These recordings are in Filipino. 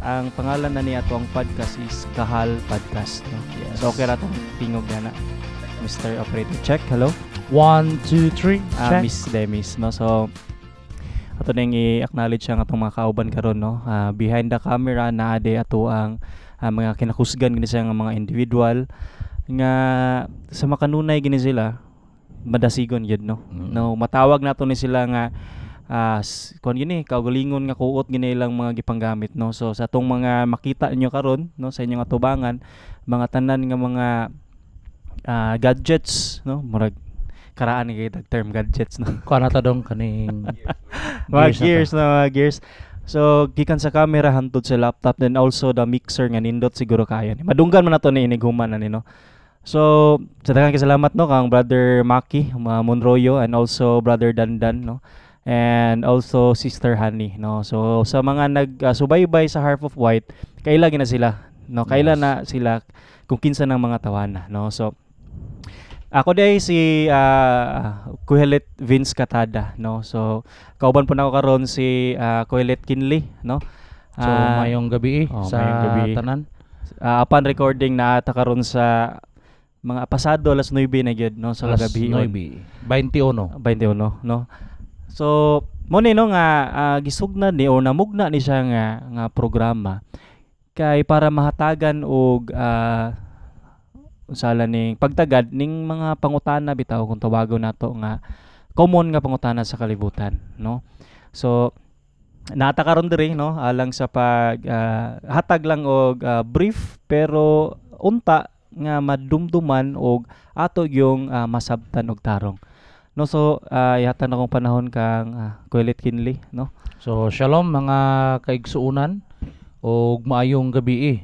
ang pangalan na niya atong podcast is Kahal Podcast, no? Yes. So okay ra tong tingog na Mr. Operator. Check, hello. 1, 2, 3, check. Miss Demis, no? So ato nang i-acknowledge ang atong mga kauban karon, no? Behind the camera na ade ato ang mga kinakusgan gini sa mga individual nga sa makanunay gini sila madasigon yun, no? No, matawag nato ni sila nga kuan gini kaugalingon nga kuot gini ilang mga gipanggamit, no? So sa atong mga makita ninyo karon, no, sa inyong atubangan, mga tanan nga mga gadgets, no, murag karaan ni kay term gadgets, no. Kuha na ta dong kaning Mga gears. So gikan sa camera hantod sa laptop, then also the mixer nga nindot siguro kaya ni madunggan man nato ni iniguman ani, no. So sa daghang salamat, no, kang brother Maki Monroyo and also brother Dandan, no, and also sister Honey, no. So sa mga nagsubaybay sa Harp of White, kaila gina sila, no, kaila Yes. na sila kung kinsa ng mga tawana, no. So ako day si Kuhelet Vince Katada, no. So kauban po nako karon si Kuhelet Kinley, no. So mayong gabi sa mayong gabi. tanan. Upon recording na ata karon sa mga pasado alas 9 na gyud, no, sa gabi 21. 21, no. So mo ni, no, nga gisugna ni o namugna ni siya nga programa kay para mahatagan og unsala ning pagtagad ning mga pangutana bitaw kung tawagon nato nga common nga pangutana sa kalibutan, no. So nata karon diri, no, alang sa pag hatag lang og brief pero unta nga madumduman og ato yung masabtan og tarong, no. So yata na kong panahon kang Kuelet Kinley, no. So shalom mga kaigsuunan og maayong gabi.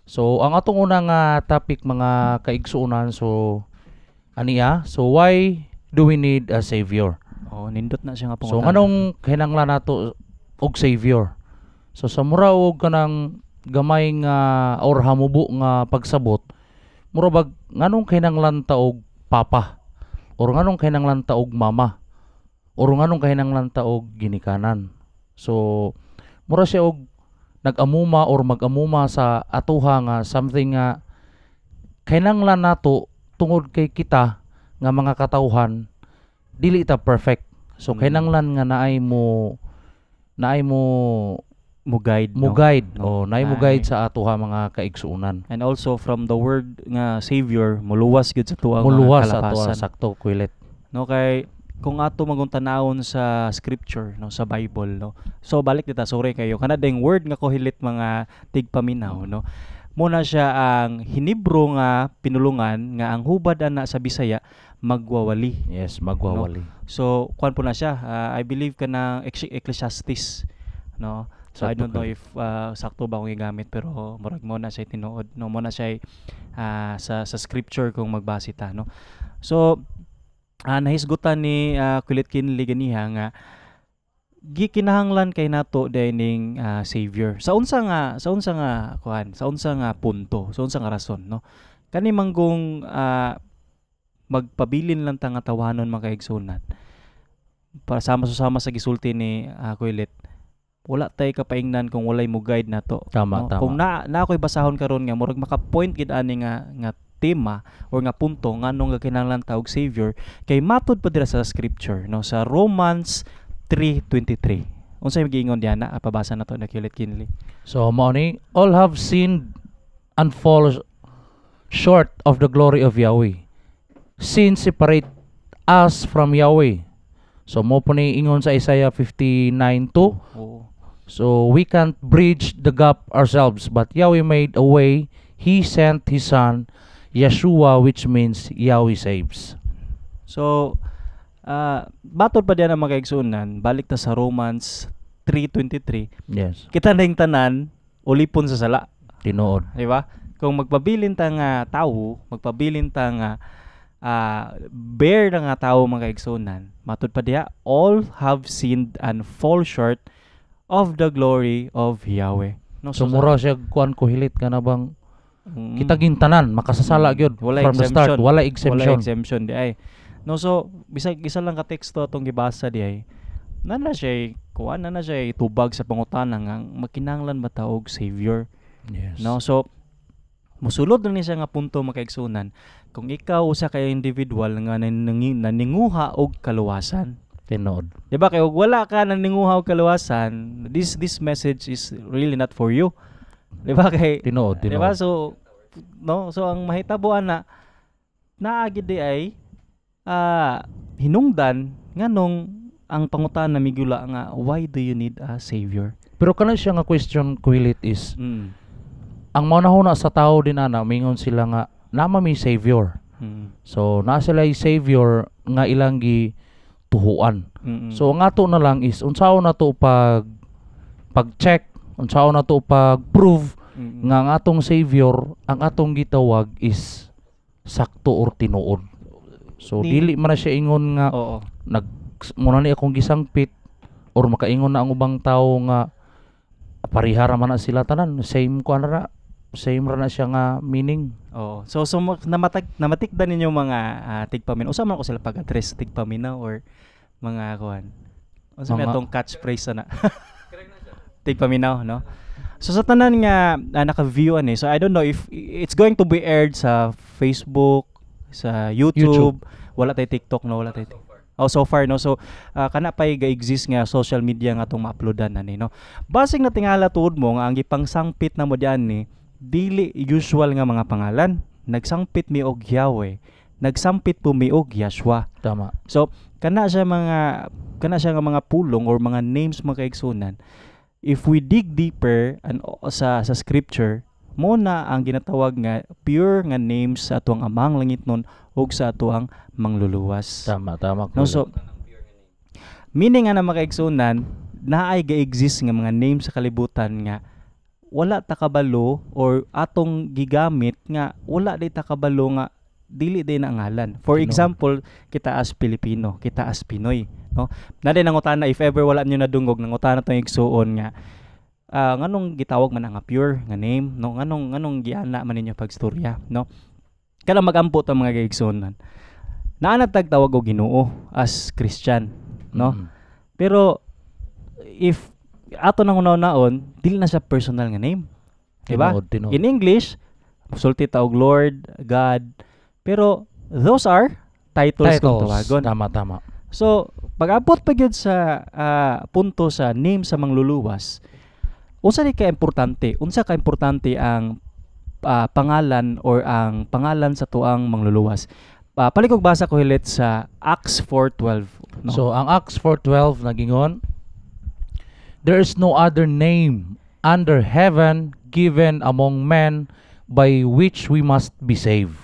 So ang atong unang topic mga kaigsuunan, so aniya, so why do we need a savior? Nindot na siya nga So pangutana. nganong kinahanglan nato og savior? So sa mura og kanang gamay nga or hamubo nga pagsabot, mura bag nganong kinahanglan ta og papa? Or nganong kinahanglan ta og mama? Or nganong kinahanglan ta og ginikanan? So mura siya og nag-amuma or mag-amuma sa atuha nga something nga kinahanglan nato tungod kay kita nga mga katawhan dili ta perfect. So kinahanglan nga naay mo mo guide, mo no? guide No. o naay mo guide sa atuha mga kaigsuunan. And also from the word nga savior muluwas gid sa tuang Muluwas mga sa atuha kalapasan, sakto Kuelet. no. Kay kung ato maguntanawon sa scripture, no, sa Bible, no. So balik dita sorry kayo kana ding word nga kohilit mga tigpaminaw, no. Muna siya ang Hinebro nga pinulungan nga ang hubad ana sa Bisaya magwawali. Yes, magwawali. So kuan po na siya. I believe kana Ecclesiastes, no. So I Sakto don't know kayo. if sakto ba akong igamit pero murag mo na siya tinuod, no, mo na siya sa scripture kung magbase ta, no. So nahisgutan ni Kuelet Kinley ganiha nga gikinahanglan kay nato dining savior. Sa unsa nga kuan, sa unsa nga punto, sa unsa nga rason, no. Kani manggong magpabilin lang ta nga tawanon mga kaigsunan. Para sama sa gisulti ni Kuelet, wala tay kapaingnan kung walay mo guide nato. Tama, No? tama. Kung na ako'y basahon karon nga murag maka-point gid ani nga tema or nga punto nganong nga kinahanglan ta og savior kay matud pa dira sa scripture, no, sa Romans 3:23. Unsa yung giingon diyan na pabasa na to na Kuelet Kinley. So mao ni, all have sinned and fall short of the glory of Yahweh. Sin separate us from Yahweh. So mo po ni ingon sa Isaiah 59:2. Oo. So we can't bridge the gap ourselves, but Yahweh made a way. He sent His Son, Yeshua, which means Yahweh saves. So batod pa diyan ang mga kaigsunan, balik ta sa Romans 3:23. Yes, Kita na yung tanan ulipon sa sala, tinuod. di ba? Kung magpabilin ta nga tawo, magpabilin ta nga bear na nga tawo mga kaigsunan, matud pa diya, all have sinned and fall short of the glory of Yahweh. No, So mura siya kuan kuhilit ka na bang Mm. kita gintanan makasasala gyud Wala from the start, exemption. wala Wala exemption. exemption di ay. No, so bisag isa lang ka teksto atong gibasa di ay. na siya kuan na siya tubag sa pangutana nga makinahanglan ba ta og savior, Yes. no? So musulod na ni siya nga punto makaigsunan, kung ikaw usa ka individual nga naninguha og kaluwasan, Tinuod. di ba, kay og wala ka naninguha og kaluwasan, this message is really not for you, di ba, kay Tinuod. di ba, so no, so ang mahitabuan na naagi di ay hinungdan nganong ang pangutana migula nga why do you need a savior? Pero kana siya nga question kuilit is Mm. ang maunahuna sa tao din ana mingon sila nga nama may savior. Mm. So na sila savior nga ilang gi tuhuan. Mm-mm. So ang ato na lang is unsaon na to pag-check, unsaon na to pag-prove Mm-mm. nga ang atong savior, ang atong gitawag is sakto or tinuod. So dili man na siya ingon nga Oo. muna ni akong gisangpit or makaingon na ang ubang tao nga parihara man na sila tanan, same ko na same ra na siya nga meaning. Oo. So namatikdan ninyo mga tigpaminaw. Usa man ko sila pag-address tigpaminaw or mga kuan. Unsa may Mga- atong catchphrase na? Tigpaminaw, no? So sa tanan nga naka-view ani. So I don't know if it's going to be aired sa Facebook, sa YouTube. Wala tay TikTok, no? Wala tay so far, no? So kana pay ga-exist nga social media nga atong ma-uploadan ani, no? Basig na tingala tuod mo nga ang gipangsangpit na mo diyan ni dili usual nga mga pangalan. Nagsangpit mi og Yahweh. Nagsampit po mi og Yahshua. Tama. So kana siya nga mga pulong or mga names mga kaigsunan. If we dig deeper sa scripture, mo na ang ginatawag nga pure nga names sa atuang amang langit nun ug sa atuang mangluluwas. Tama No, so meaning nga na makaigsunan naay ga-exist nga mga names sa kalibutan nga wala ta kabalo or atong gigamit nga wala day ta kabalo nga dili day na ngalan. For Tinuod. example, kita as Pilipino, kita as Pinoy, no? Naday nangutana if ever wala niyo nadungog nangutana tong igsuon nga nganong gitawag man nga pure nga name, no? Nganong giana man ninyo pagstorya, no? Kala magampo ta mga kaigsunan. Naanad tagtawag og Ginoo as Christian, no? Mm. Pero if ato nang unaon, dili na siya personal nga name. Diba? Tinuod. In English, sulti ta og Lord, God. Pero those are titles kung tawagon. Tama. So, pag-abot pa gyud sa punto sa name sa mangluluwas, unsa ka importante ang pangalan or ang pangalan sa tuang mangluluwas. Palikog basa ko hilit sa Acts 4:12, no? So ang Acts 4:12 nagingon, there is no other name under heaven given among men by which we must be saved.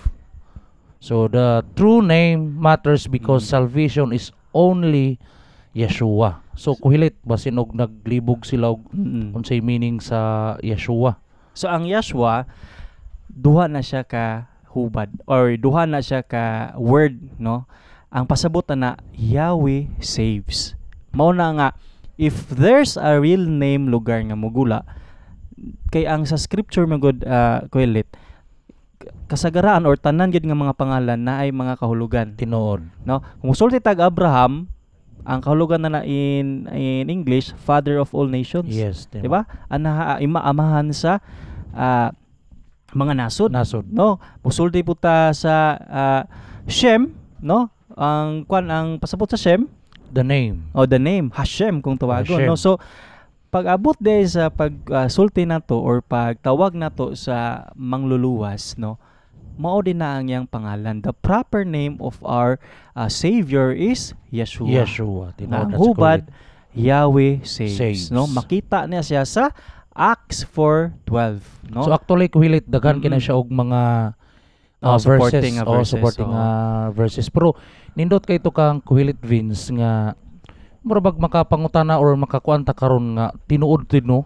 So the true name matters because salvation is only Yeshua. So kuhilit basin og naglibog sila og unsay meaning sa Yeshua. So ang Yahshua duha na siya ka hubad or duha na siya ka word, no? Ang pasabot na Yahweh saves. Mao na nga if there's a real name lugar nga mugula kay ang sa scripture magud kuilit kasagaraan or tanan gid nga mga pangalan na ay mga kahulugan, Tinuod. no? Kung sulti tag Abraham, ang kahulugan na in English, Father of all nations. Yes, Di ba? Amahan sa mga nasod. No, musulti po ta sa Shem, no? Ang pasabot sa Shem, The name. the name Hashem kung tawagon, Hashem. no? So pag-abot day sa pagsulti nato or pagtawag nato sa mangluluwas, no? Mao din na ang iyang pangalan. The proper name of our Savior is Yeshua. Yeshua. Na ang That's hubad correct. Yahweh saves. Saves. No, makita niya siya sa Acts 4:12, no? So actually kuhilit daghan kina Mm-mm. siya og mga supporting verses, supporting verses. Pero nindot kay to kang kuhilit Vince nga murabag makapangutana or makakuanta karon nga tinuod no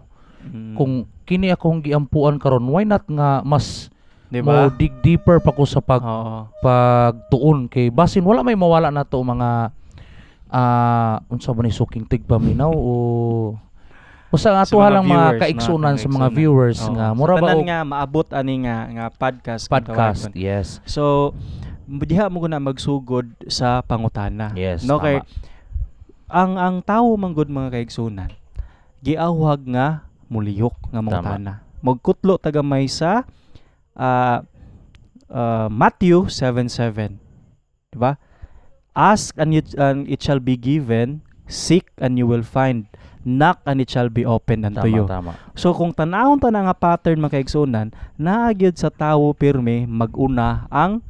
kung kini akong giampuan karon, why not nga mas diba? mo dig deeper pa ko sa Oo. pagtuon kay basin wala may mawala na to mga unsa ba ni suking tigpaminaw o basta nga Sa ato mga lang mga viewers, kaigsunan sa mga kaigsunan. viewers Oo. nga Sa mura ba tanan og nga maabot ani nga podcast kung podcast. tawagon. Yes. So diha mo na magsugod sa pangutana. Yes. No, kay tama. ang tawo manggod mga kaigsunan giawhag nga mulihok nga Tama. mangutana. Magkutlo tagamay sa ah, Matthew 7:7. Diba? Ask and it shall be given, seek and you will find, knock and it shall be opened unto you. Tama. So kung tanawon ta na nga pattern mga kaigsunan, naagyod sa tawo pirme maguna ang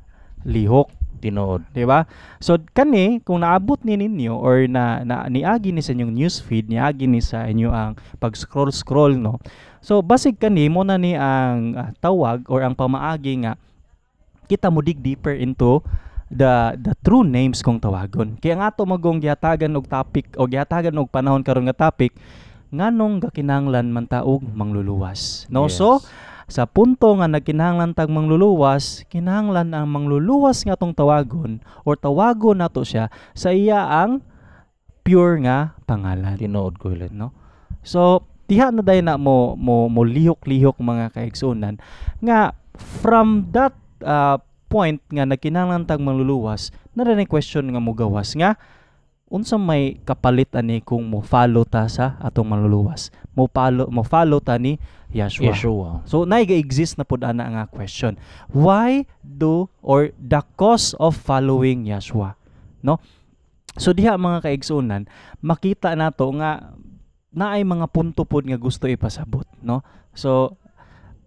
lihok. Tinuod. Di ba? So kani kung naabot ni ninyo or niagi ni sa inyong newsfeed, niagi ni sa inyo ang pag-scroll no. So basig kani mo na ni ang tawag or ang pamaagi nga kita mo dig deeper into the true names kung tawagon. Kaya nga to magong gihatagan og topic o gihatagan og panahon karon nga topic nganong gakinahanglan man taog mangluluwas. No? Yes. So sa punto nga nagkinahanglan tag mangluluwas, kinahanglan ang mangluluwas nga tong tawagon or tawagon nato siya sa iya ang pure nga pangalan, Tinuod ko hilit. no? So diha na day na mo lihok-lihok mga kaigsunan nga from that point nga nagkinahanglan tag mangluluwas, na rin question nga mugawas nga unsa may kapalit ani kung mo follow ta sa atong manluluwas. Mo follow ta ni Yeshua. Yeshua. So exist na pud ana nga question. Why do or the cause of following Yeshua? No? So diha mga kaigsunan, makita nato nga naay mga punto pud nga gusto ipasabot, no? So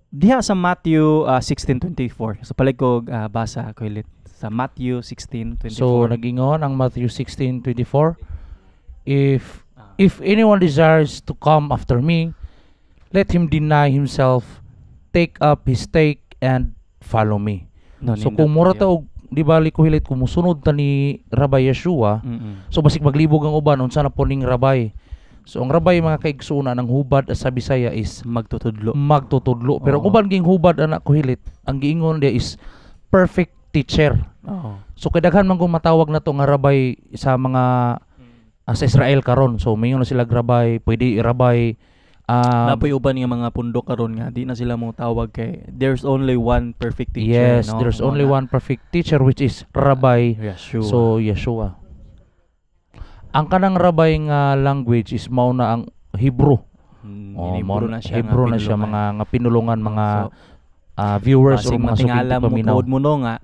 diha sa Matthew 16:24. So palig ko basa ko ulit sa Matthew 16:24. So nag-ingon ang Matthew 16:24, if anyone desires to come after me, let him deny himself, take up his stake and follow me. No, So nindot kung mura kayo. ta og di bali ko hilit kung musunod ta ni Rabbi Yeshua, so basig maglibog ang uban unsa na po ning rabay. So ang rabay mga kaigsunan ang hubad sa Bisaya is magtutudlo. magtutudlo. Pero Oo. uban ging hubad anak ko hilit, ang giingon dia is perfect teacher. Oo. So kadaghan man kung matawag na to nga rabay sa mga sa Israel karon. So mayon na sila rabay, pwede rabay Napoy uban nga mga pundok karon nga di na sila mo tawag kay there's only one perfect teacher, yes, no? there's Mo only na, one perfect teacher which is Rabbi. Yeshua. So Yeshua. Ang kanang rabay nga language is mao na ang Hebrew. Hinibro na siya Hebrew nga na siya pinulungan. mga pinulungan mga So, viewers o basig mga matingala suking mo paminaw. kuod mo no nga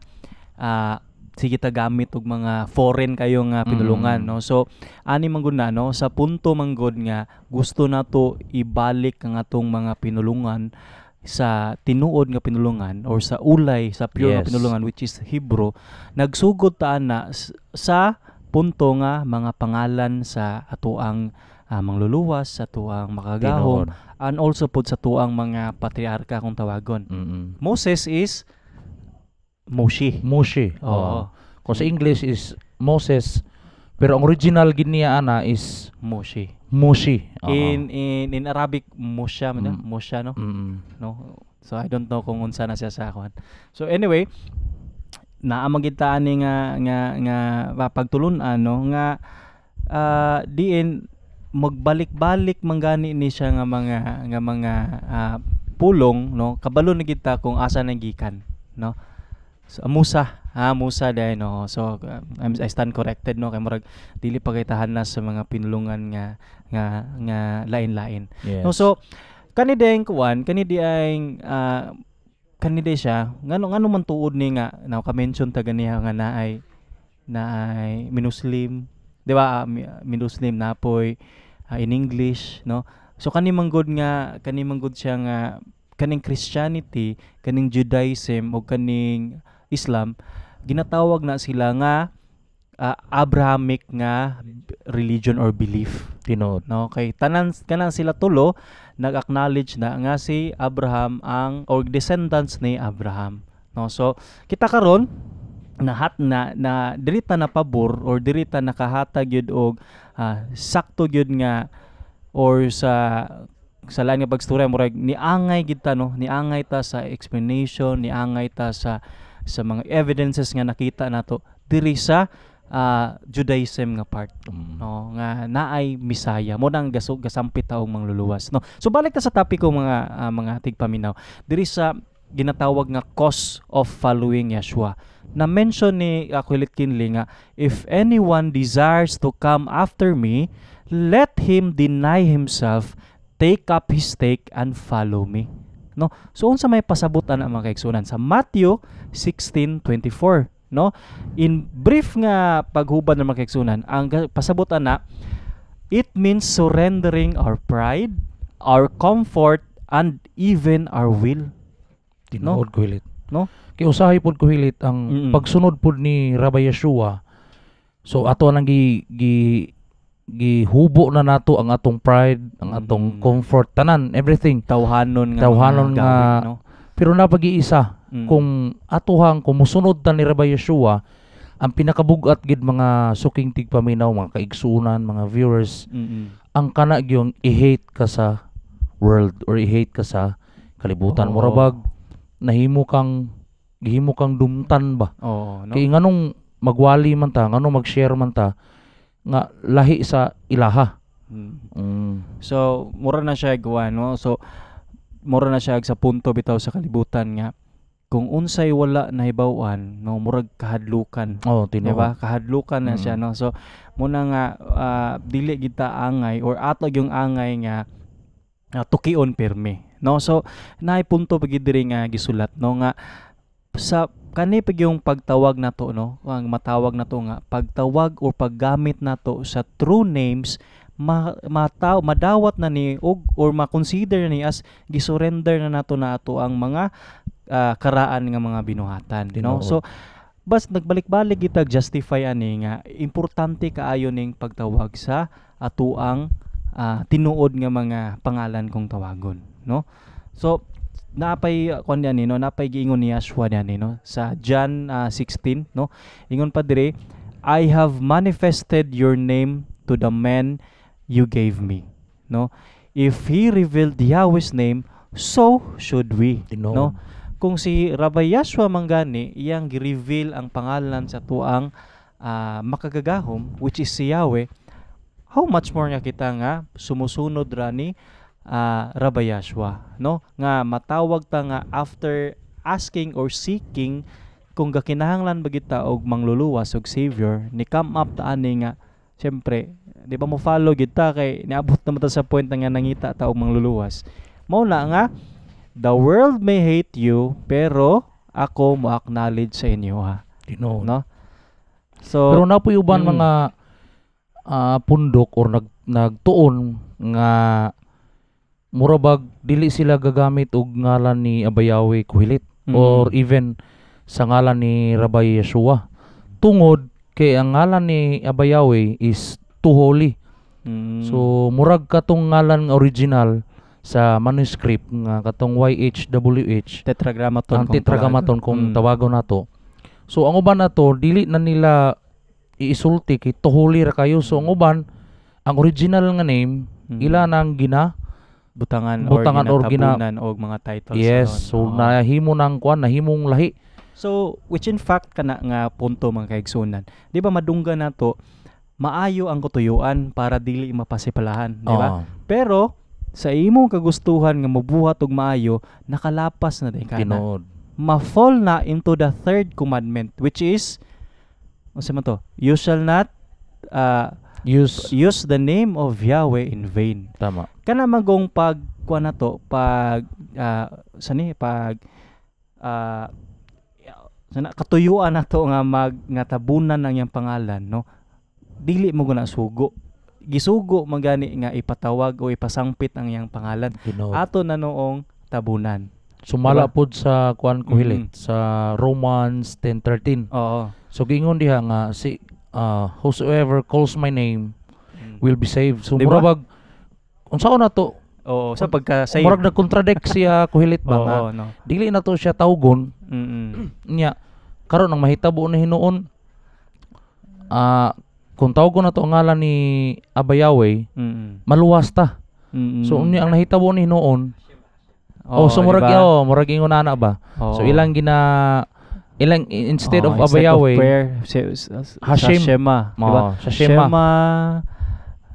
sige ta gamit og mga foreign kayo nga pinulungan, no? So ani man gud na, no, sa punto man gud nga gusto nato ibalik ang atong mga pinulungan sa tinuod nga pinulungan or sa ulay sa pure nga Yes. pinulungan which is Hebrew, nagsugod ta na sa punto nga mga pangalan sa atoang mangluluwas, sa tuang makagahom, Tinuod. and also pud sa tuang mga patriarka kung tawagon. Mm-mm. Moses is Moshe. Moshe. Oo. Kung sa English is Moses, pero ang original gid niya ana is Moshe. Moshe. Oo. In Arabic Moshe man, Mm. Moshe, no? Mm-mm. No. So I don't know kung unsa na siya sa akon. So anyway, naamagita ani nga pagtulun-an, no, nga diin magbalik-balik manggani ni siya nga mga pulong, no, kabalo na kita kung asa nagikan, no. So, Musa dahil, no. So I stand corrected, no, kay murag dili pa kay tahanas sa mga pinulungan nga lain-lain. Yes. No, so kani dayang kuan, kani siya ngano man tuod ni nga na ka-mention ta ganiha nga naay minuslim, di ba? Minuslim napoy in English, no? So kani manggod siya nga kaning Christianity, kaning Judaism o kaning Islam, ginatawag na sila nga Abrahamic nga religion or belief, Tinuod. no? Kay tanan sila tulo nag-acknowledge na nga si Abraham ang or descendants ni Abraham, no? So kita karon na dirita na pabor or dirita nakahatag yun og sakto yun nga or sa lain nga pagstorya murag niangay gid ta, no, niangay ta sa explanation, niangay ta sa mga evidences nga nakita nato diri sa Judaism nga part, no, nga naay Misaya mo nang gasampit ta og mangluluwas, no. So balik ta sa topic ko mga tigpaminaw diri sa ginatawag nga cause of following Yeshua. Na mention ni Aquilit Kinley nga, if anyone desires to come after me, let him deny himself, take up his stake and follow me. No? So unsa may pasabutan ang mga kaigsunan sa Matthew 16:24, no? In brief nga paghubad ng mga kaigsunan, ang pasabutan na it means surrendering our pride, our comfort, and even our will. Tinuod ko hilit. No? Kay usahay pod ko hilit ang pagsunod pod ni Rabbi Yeshua. So ato nang gihubo na nato ang atong pride, ang atong comfort, tanan, everything. Tawhanon nga gawin, no? Pero napag-iisa kung atuhang kumusunod ta ni Rabbi Yeshua, ang pinakabugat gid mga suking tigpaminaw, mga kaigsunan, mga viewers, ang kana gyung i-hate ka sa world or i-hate ka sa kalibutan. Murabag gihimo kang dumtan ba? No? Kay nganong magwali man ta, nganong mag-share man ta nga lahi sa ilaha. So mura na siya gawa, no? So mura na siya sa punto bitaw sa kalibutan nga kung unsay wala nahibaw-an, no, murag kahadlukan. Diba? Kahadlukan na siya, no? So muna nga dili kita angay or ato yung angay nga tukion pirmi, no? So naay punto pagid diri nga gisulat, no, nga sa kani pag yung pagtawag nato, no, ang matawag nato nga pagtawag or paggamit nato sa true names, madawat na ni or ma-consider ni as gisurrender na nato na ato ang mga karaan nga mga binuhatan, no? So bas nagbalik-balik kita justify ani nga importante kaayo ning pagtawag sa atuang tinuod nga mga pangalan kong tawagon, no? So napay kuan diyan, no, napay giingon ni Yeshua diyan, no, sa John 16, no, ingon pa dire, I have manifested your name to the men you gave me, no? If he revealed Yahweh's name, so should we, no? Kung si Rabbi Yeshua manggani iyang gi-reveal ang pangalan sa tuang makagagahom, which is si Yahweh, how much more nga kita nga sumusunod ra ni Rabbi Yeshua, no? Nga matawag ta nga after asking or seeking kung gakinahanglan ba kita og mangluluwas og savior, ni come up ta ani nga syempre di ba mo follow gid ta kay niabot na ta sa point nga nangita ta og mangluluwas. Mao na nga the world may hate you pero ako mo acknowledge sa inyo, ha. No? So pero napoy uban mga pundok or nagtuon nga murabag dili sila gagamit og ngalan ni Abayawe Kuhilit or even sa ngalan ni Rabbi Yeshua, tungod kay ang ngalan ni Abayawe is too holy. So murag katong ngalan original sa manuscript nga katong YHWH, tetragrammaton kung tawagon nato. So ang uban nato dili na nila iisulti kay too holy ra kayo. So ang uban ang original nga name ila nang butangan or ginatabunan og mga titles. Yes, so nahimo nang nahimong lahi. So which in fact kana nga punto mga kaigsunan, di ba madunggan nato maayo ang katuyuan para dili mapasipalahan, di ba? Pero sa imong kagustuhan nga mabuhat og maayo, nakalapas na din kana. Ma-fall na into the third commandment, which is unsa man to? You shall not use the name of Yahweh in vain. Tama. Kana magong pag kuan nato katuyuan nato nga nga tabunan ng yang pangalan, no, dili mo guna sugo, gisugo magani nga ipatawag o ipasangpit ang yang pangalan ato na noong tabunan. Sumala pod sa kuan Kuhilit sa Romans 10:13. So gingon diha nga si whosoever calls my name will be saved. So diba? Murabag unsaon nato sa pagka-save murag nag-contradict siya Kuhilit ba nga dili na to siya tawgon nya karon ang mahitabo na hinuon kung tawgon na to ang ngalan ni Abayawe maluwas ta. So unya ang nahitabo ni hinuon so murag diba? Murag ingon ana ba so ilang instead of Abayawe Shema, diba? Shema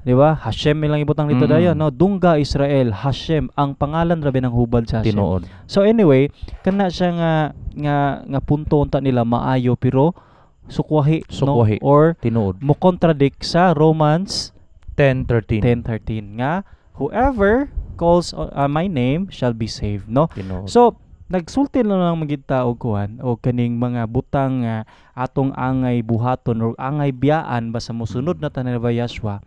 Di ba? Hashem ilang ibutang dito Mm. dayon, no? Dungga Israel, Hashem ang pangalan rabi ng hubad sa Hashem. Tinuod. So anyway, kana siya nga punto unta nila maayo pero sukwahi, Sukwahi. no? Or Tinuod. mo contradict sa Romans 10:13. 10:13 nga whoever calls my name shall be saved, no? Tinuod. So nagsulti na lang magita og kuan o kaning mga butang nga atong angay buhaton or angay biyaan basta mosunod na tanan ba Yahshua.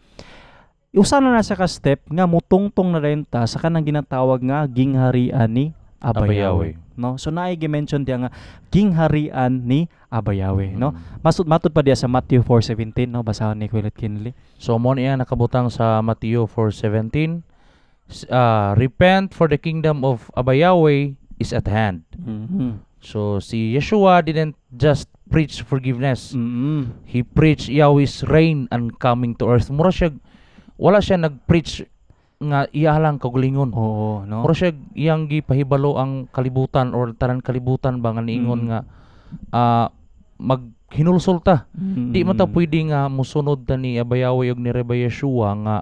Usa na sa ka step nga mutungtong na rin ta sa kanang ginatawag nga gingharian ni Aba Yahweh, no? So naay gi-mention diya nga gingharian ni Aba Yahweh, no? Matud pa diya sa Matthew 4:17, no? Basahon ni Kuya Kinley. So mo niya nakabutang sa Matthew 4:17. Repent, for the kingdom of Aba Yahweh is at hand. So si Yeshua didn't just preach forgiveness. He preached Yahweh's reign and coming to earth. Wala siya nag-preach nga iya lang kaugalingon. Oo, no? Mura siya iyang gipahibalo ang kalibutan or tanan kalibutan ba nga niingon nga maghinulsulta. Di man ta pwede nga musunod ta ni Aba Yahweh ug ni Reba Yeshua nga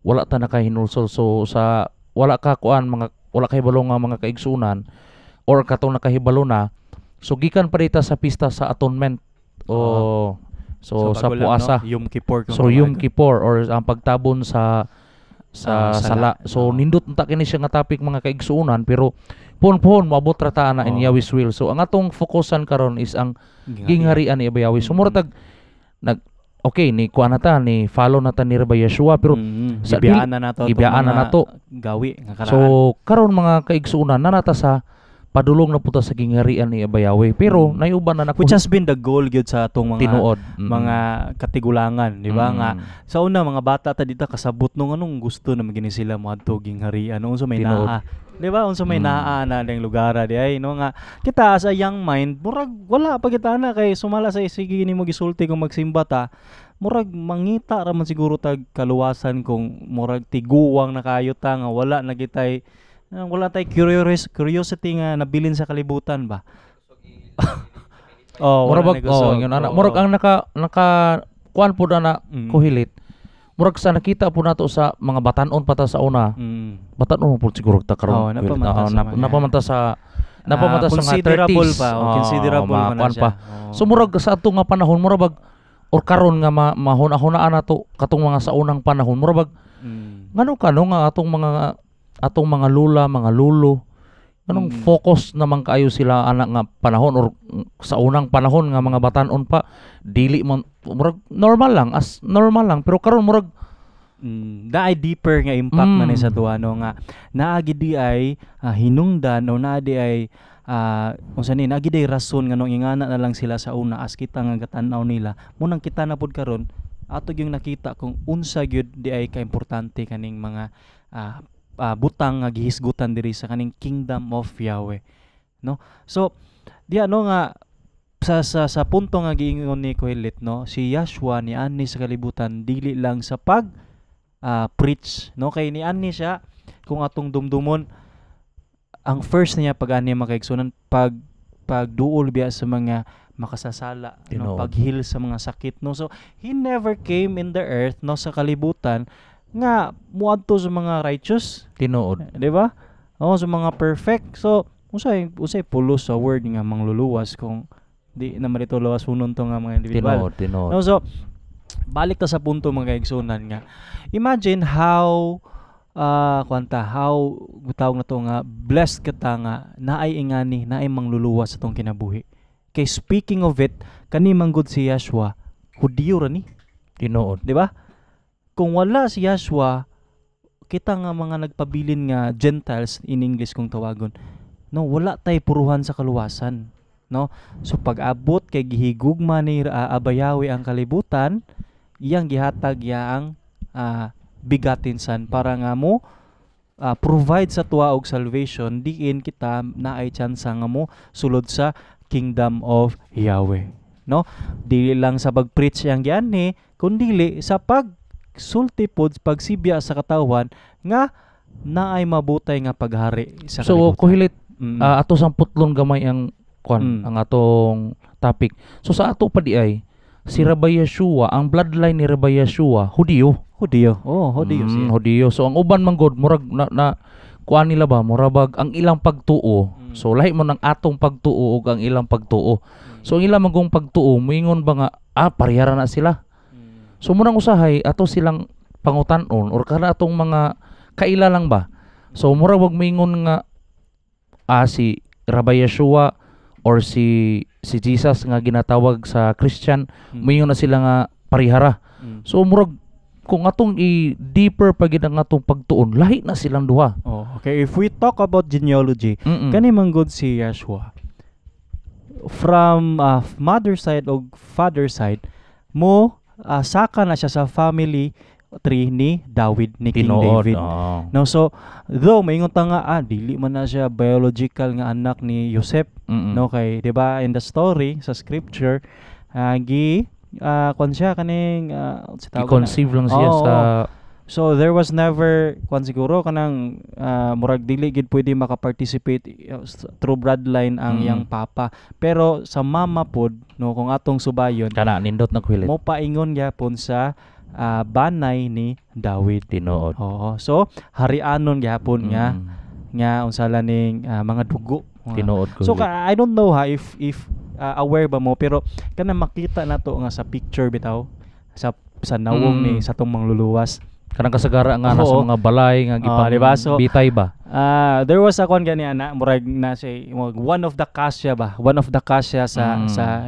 wala ta nakahinulsol. So sa wala ka kuan mga wala kahibalo nga mga kaigsunan or katong nakahibalo na, so gikan pa dita sa pista sa atonement o so sa bago lang, puasa, no? Yom Kippur. so Yom Kippur or ang pagtabon sa sala. So nindot unta kini siya nga topic mga kaigsuonan pero pohon moabot ra ta na in Yahweh's will. So ang atong fokusan karon is ang gingharian ni Aba Yahweh. So murag okay ni kuan na ta ni follow na ta ni Reba Yeshua pero sa gibiyaan na nato gibiyaan na nato gawi nga karaan. so karon mga kaigsuonan na nata sa padulong na puta sa gingharian ni Aba Yahweh pero nayuban na which has been the goal gyud sa atong mga tinuod mga katigulangan, di ba? Nga sa una mga bata ta dita kasabot nung anong gusto na magini sila moadto gingharian unsa may Tinuod. naa, di ba? Unsa may naa na ding lugar di ay no nga kita sa young mind murag wala pa kita na kay sumala sa sige nimo gisulti kung magsimba ta murag mangita ra man siguro tag kaluwasan kung murag tiguwang na kayo ta nga wala na kitay wala tay curiosity nga nabilin sa kalibutan ba. murag yun ana murag ang naka kuan pud na kuhilit murag sa nakita po nato sa mga batan-on pata sa una batan-on po siguro ta karon napamanta sa mga considerable 30s pa considerable mga man kuan siya. pa so murag sa ato nga panahon murag or karon nga mahuna-hunaan nato katong mga sa unang panahon murag ngano nga atong mga lula, mga lulo, anong focus naman kaayo sila anak nga panahon or sa unang panahon nga mga batanon pa dili man murag normal lang pero karon murag daay deeper nga impact man sa tuwa no nga naagi di ay hinungdan o naadi ay unsa ni naagi di rason nga nung ingana na lang sila sa una as kita nga gatan-aw nila munang kita na pud karon ato yung nakita kung unsa gyud di ay kaimportante kaning mga butang nga gihisgutan diri sa kaning kingdom of Yahweh, no? So diya no nga sa punto nga giingon ni Kohelet, no, si Yahshua ni ani sa kalibutan dili lang sa pag preach, no, kay ni ani siya kung atong dumdumon ang first niya pag ani makaigsunan pagduol biya sa mga makasasala, no, paghil sa mga sakit, no. So he never came in the earth, no, sa kalibutan nga muadto sa mga righteous tinuod, di ba? Sa mga perfect. So usay pulos sa word nga mangluluwas kung di na marito luwas hunon to nga mga individual. Tinuod. No, so balik ta sa punto mga kaigsunan nga. Imagine how how tawag na to nga blessed kita nga naay ingani naay mangluluwas sa tong kinabuhi. Kay speaking of it, kani manggod si Yahshua, Hudiyo ra ni. Tinuod. Di ba? Kung wala si Yahshua, kita nga mga nagpabilin nga Gentiles in English kung tawagon. No, wala tay puruhan sa kaluwasan, no? So pag-abot kay gihigugma ni Aba Yahweh ang kalibutan, iyang gihatag ang bigatin san para nga mo provide sa tuwa og salvation diin kita naay tsansa nga mo sulod sa kingdom of Yahweh, no? Dili lang sa pag-preach yang gianhi kundi sa sulti pod pagsibya sa katawan nga naay mabutay nga paghari sa kalibutan. So kuhilit ato sang putlon gamay ang ang atong topic. So sa ato pa di ay si Reba Yeshua, ang bloodline ni Reba Yeshua, Hudiyo. Hudiyo. Oh, Hudiyo siya. Hudiyo. So ang uban man god murag na kuan nila ba murag ang ilang pagtuo. So lahi mo ng atong pagtuo ug ang ilang pagtuo. So ang ilang magong pagtuo moingon ba nga parehara na sila. So munang usahay ato silang pangutan-on or kana atong mga kaila lang ba. So mura wag moingon nga si Rabbi Yeshua or si Jesus nga ginatawag sa Christian moingon na sila nga parehara. So murag kung atong i-deeper pagid ang atong pagtuon, lahi na silang duha. Oh, okay. If we talk about genealogy, kani man gud si Yeshua from mother side o father side mo saka na siya sa family tree ni David, ni King David. No, so though maingon ta nga dili man na siya biological nga anak ni Joseph, no, kay 'di ba in the story sa scripture kon siya kaning i-conceive lang siya sa so there was never siguro kanang murag dili gid pwede maka-participate through bloodline ang yang papa, pero sa mama pod no kung atong subayon kana nindot na kuhilit mo paingon gyapon sa banay ni David, tinuod. Oo, so harianon gyapon nga unsala ning mga dugo tinuod ko. So I don't know if aware ba mo, pero kana makita nato nga sa picture bitaw sa nawong ni sa tong mangluluwas kanang kasagara nga nasa mga balay nga gipang diba? So, bitay ba? There was a kon gani ana murag na say one of the kasya sa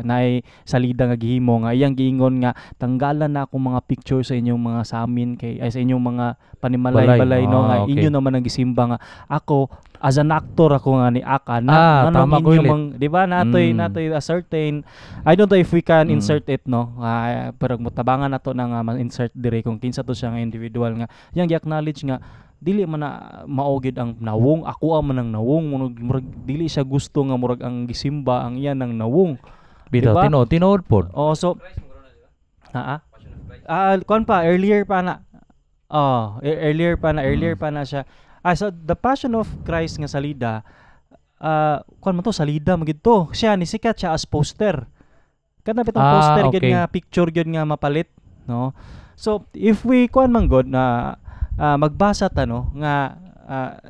naay salida nga gihimo nga iyang giingon nga tanggalan na akong mga picture sa inyong mga samin sa inyong mga panimalay-balay no nga inyo naman ang gisimba nga ako as an actor ako nga ni Aka na tama ko inyong di ba natoy a certain I don't know if we can insert it no pero mutabangan nato na nga ma-insert dire kung kinsa to siya nga individual nga yang gi-acknowledge nga dili man na maogid ang nawong ako man ang nawong murag dili siya gusto nga murag ang gisimba ang iyan ng nawong bitaw diba? Tinuod pod. So kon pa earlier pa na earlier pa na siya. So the Passion of Christ nga salida kon man to salida magid to siya ni sikat siya as poster kana bitong poster gyud nga picture gyud nga mapalit no. So if we kon man god na magbasa ta no nga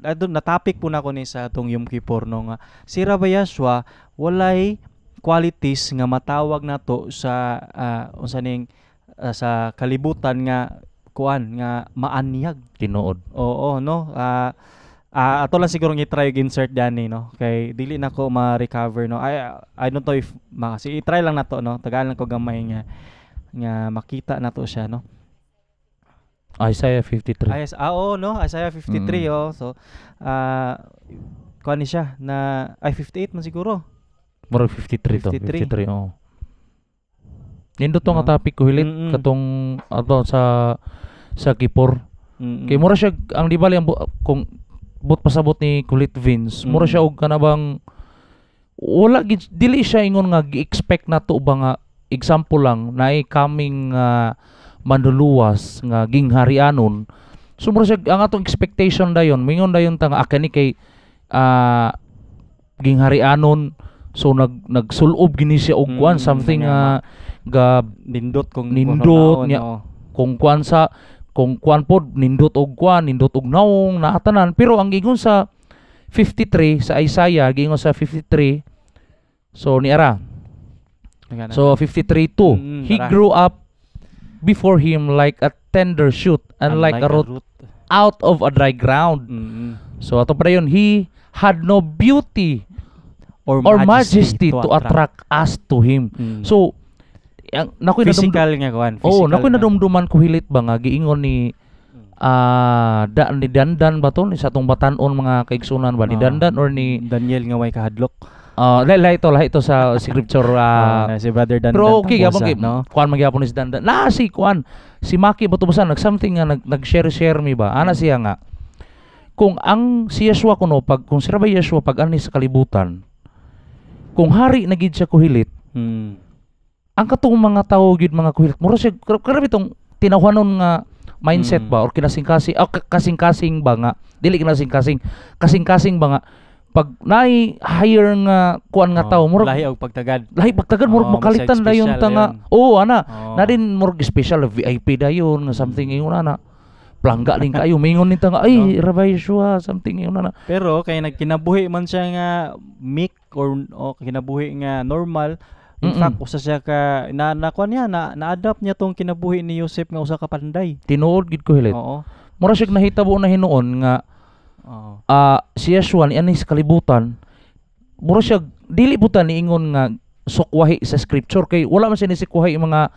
na topic po na ko ni sa tong Yom Kippur no nga si Rabbi Yeshua walay qualities nga matawag nato sa unsa ning sa kalibutan nga kuan nga maanyag tinuod. Oo no. Ato lang siguro i-try insert dani no kay dili na ko ma-recover no. I don't know if kasi i-try lang nato no tagaan lang ko gamay nga makita nato siya no. Isaiah 53. No, Isaiah 53 So kuan ni siya na 58 man siguro. Murag 53 to. 53 Nindot to nga topic ko hilit katong ato sa Kippur. Kay mura siya ang di bali kung but pasabot ni Kulit Vince, mura siya og kanabang wala dili siya ingon nga gi-expect nato ba nga example lang naay coming manluluwas nga gingharianon. Sumuro siya ang atong expectation dayon mingon dayon ta nga akani kay gingharianon so nagsulob gini siya og kuan something ga nindot niya kung kuan pod nindot og nawong naatanan, pero ang gingon sa 53 sa Isaiah gingon sa 53 so ni ara so 53:2 he grew up before him like a tender shoot and like a root out of a dry ground. So ato pa yun, he had no beauty or majesty to attract us to him. So nakoy physical nga kuan. Nakoy nadumduman ko hilit ba nga giingon ni ni Dandan ba to ni sa atong batan-on mga kaigsunan ba ni Dandan or ni Daniel nga way kahadlok. Lahi ito sa scripture si Brother Dandan. Pero okay gapon no? Kuan magyapon ni si Dandan. Si Maki bato basan something nga nag-share mi ba. Ana siya nga kung ang si Yeshua kuno kung si Rabbi Yeshua pag ani sa kalibutan kung hari na gid siya kuhilit. Ang katong mga tawo gid mga kuhilit mura siya grabe tong tinawhanon nga mindset ba or kasing-kasing ba nga dili kasing-kasing ba nga pag naay higher nga kuan nga tao murag lahi og pagtagad. lahi pagtagan murag Oo, makalitan masag dayon special ta nga. dayon. Oo ana. Oo. Na din murag special VIP dayon nga something ingon ana. Plangga din kayo mingon nita nga ay Rabbi Yeshua something ingon ana. Pero kay nagkinabuhi man siya nga mic or kinabuhi nga normal. In fact, usa siya ka kuan niya na-adapt niya tong kinabuhi ni Joseph nga usa ka panday. Tinuod gid ko hilit. Oo. Mura siya nahitabo na hinuon nga Oo. si Yeshua ni ani sa kalibutan. Mura siya dili buta niingon nga sukwahi sa scripture kay wala man siya nisikwahi mga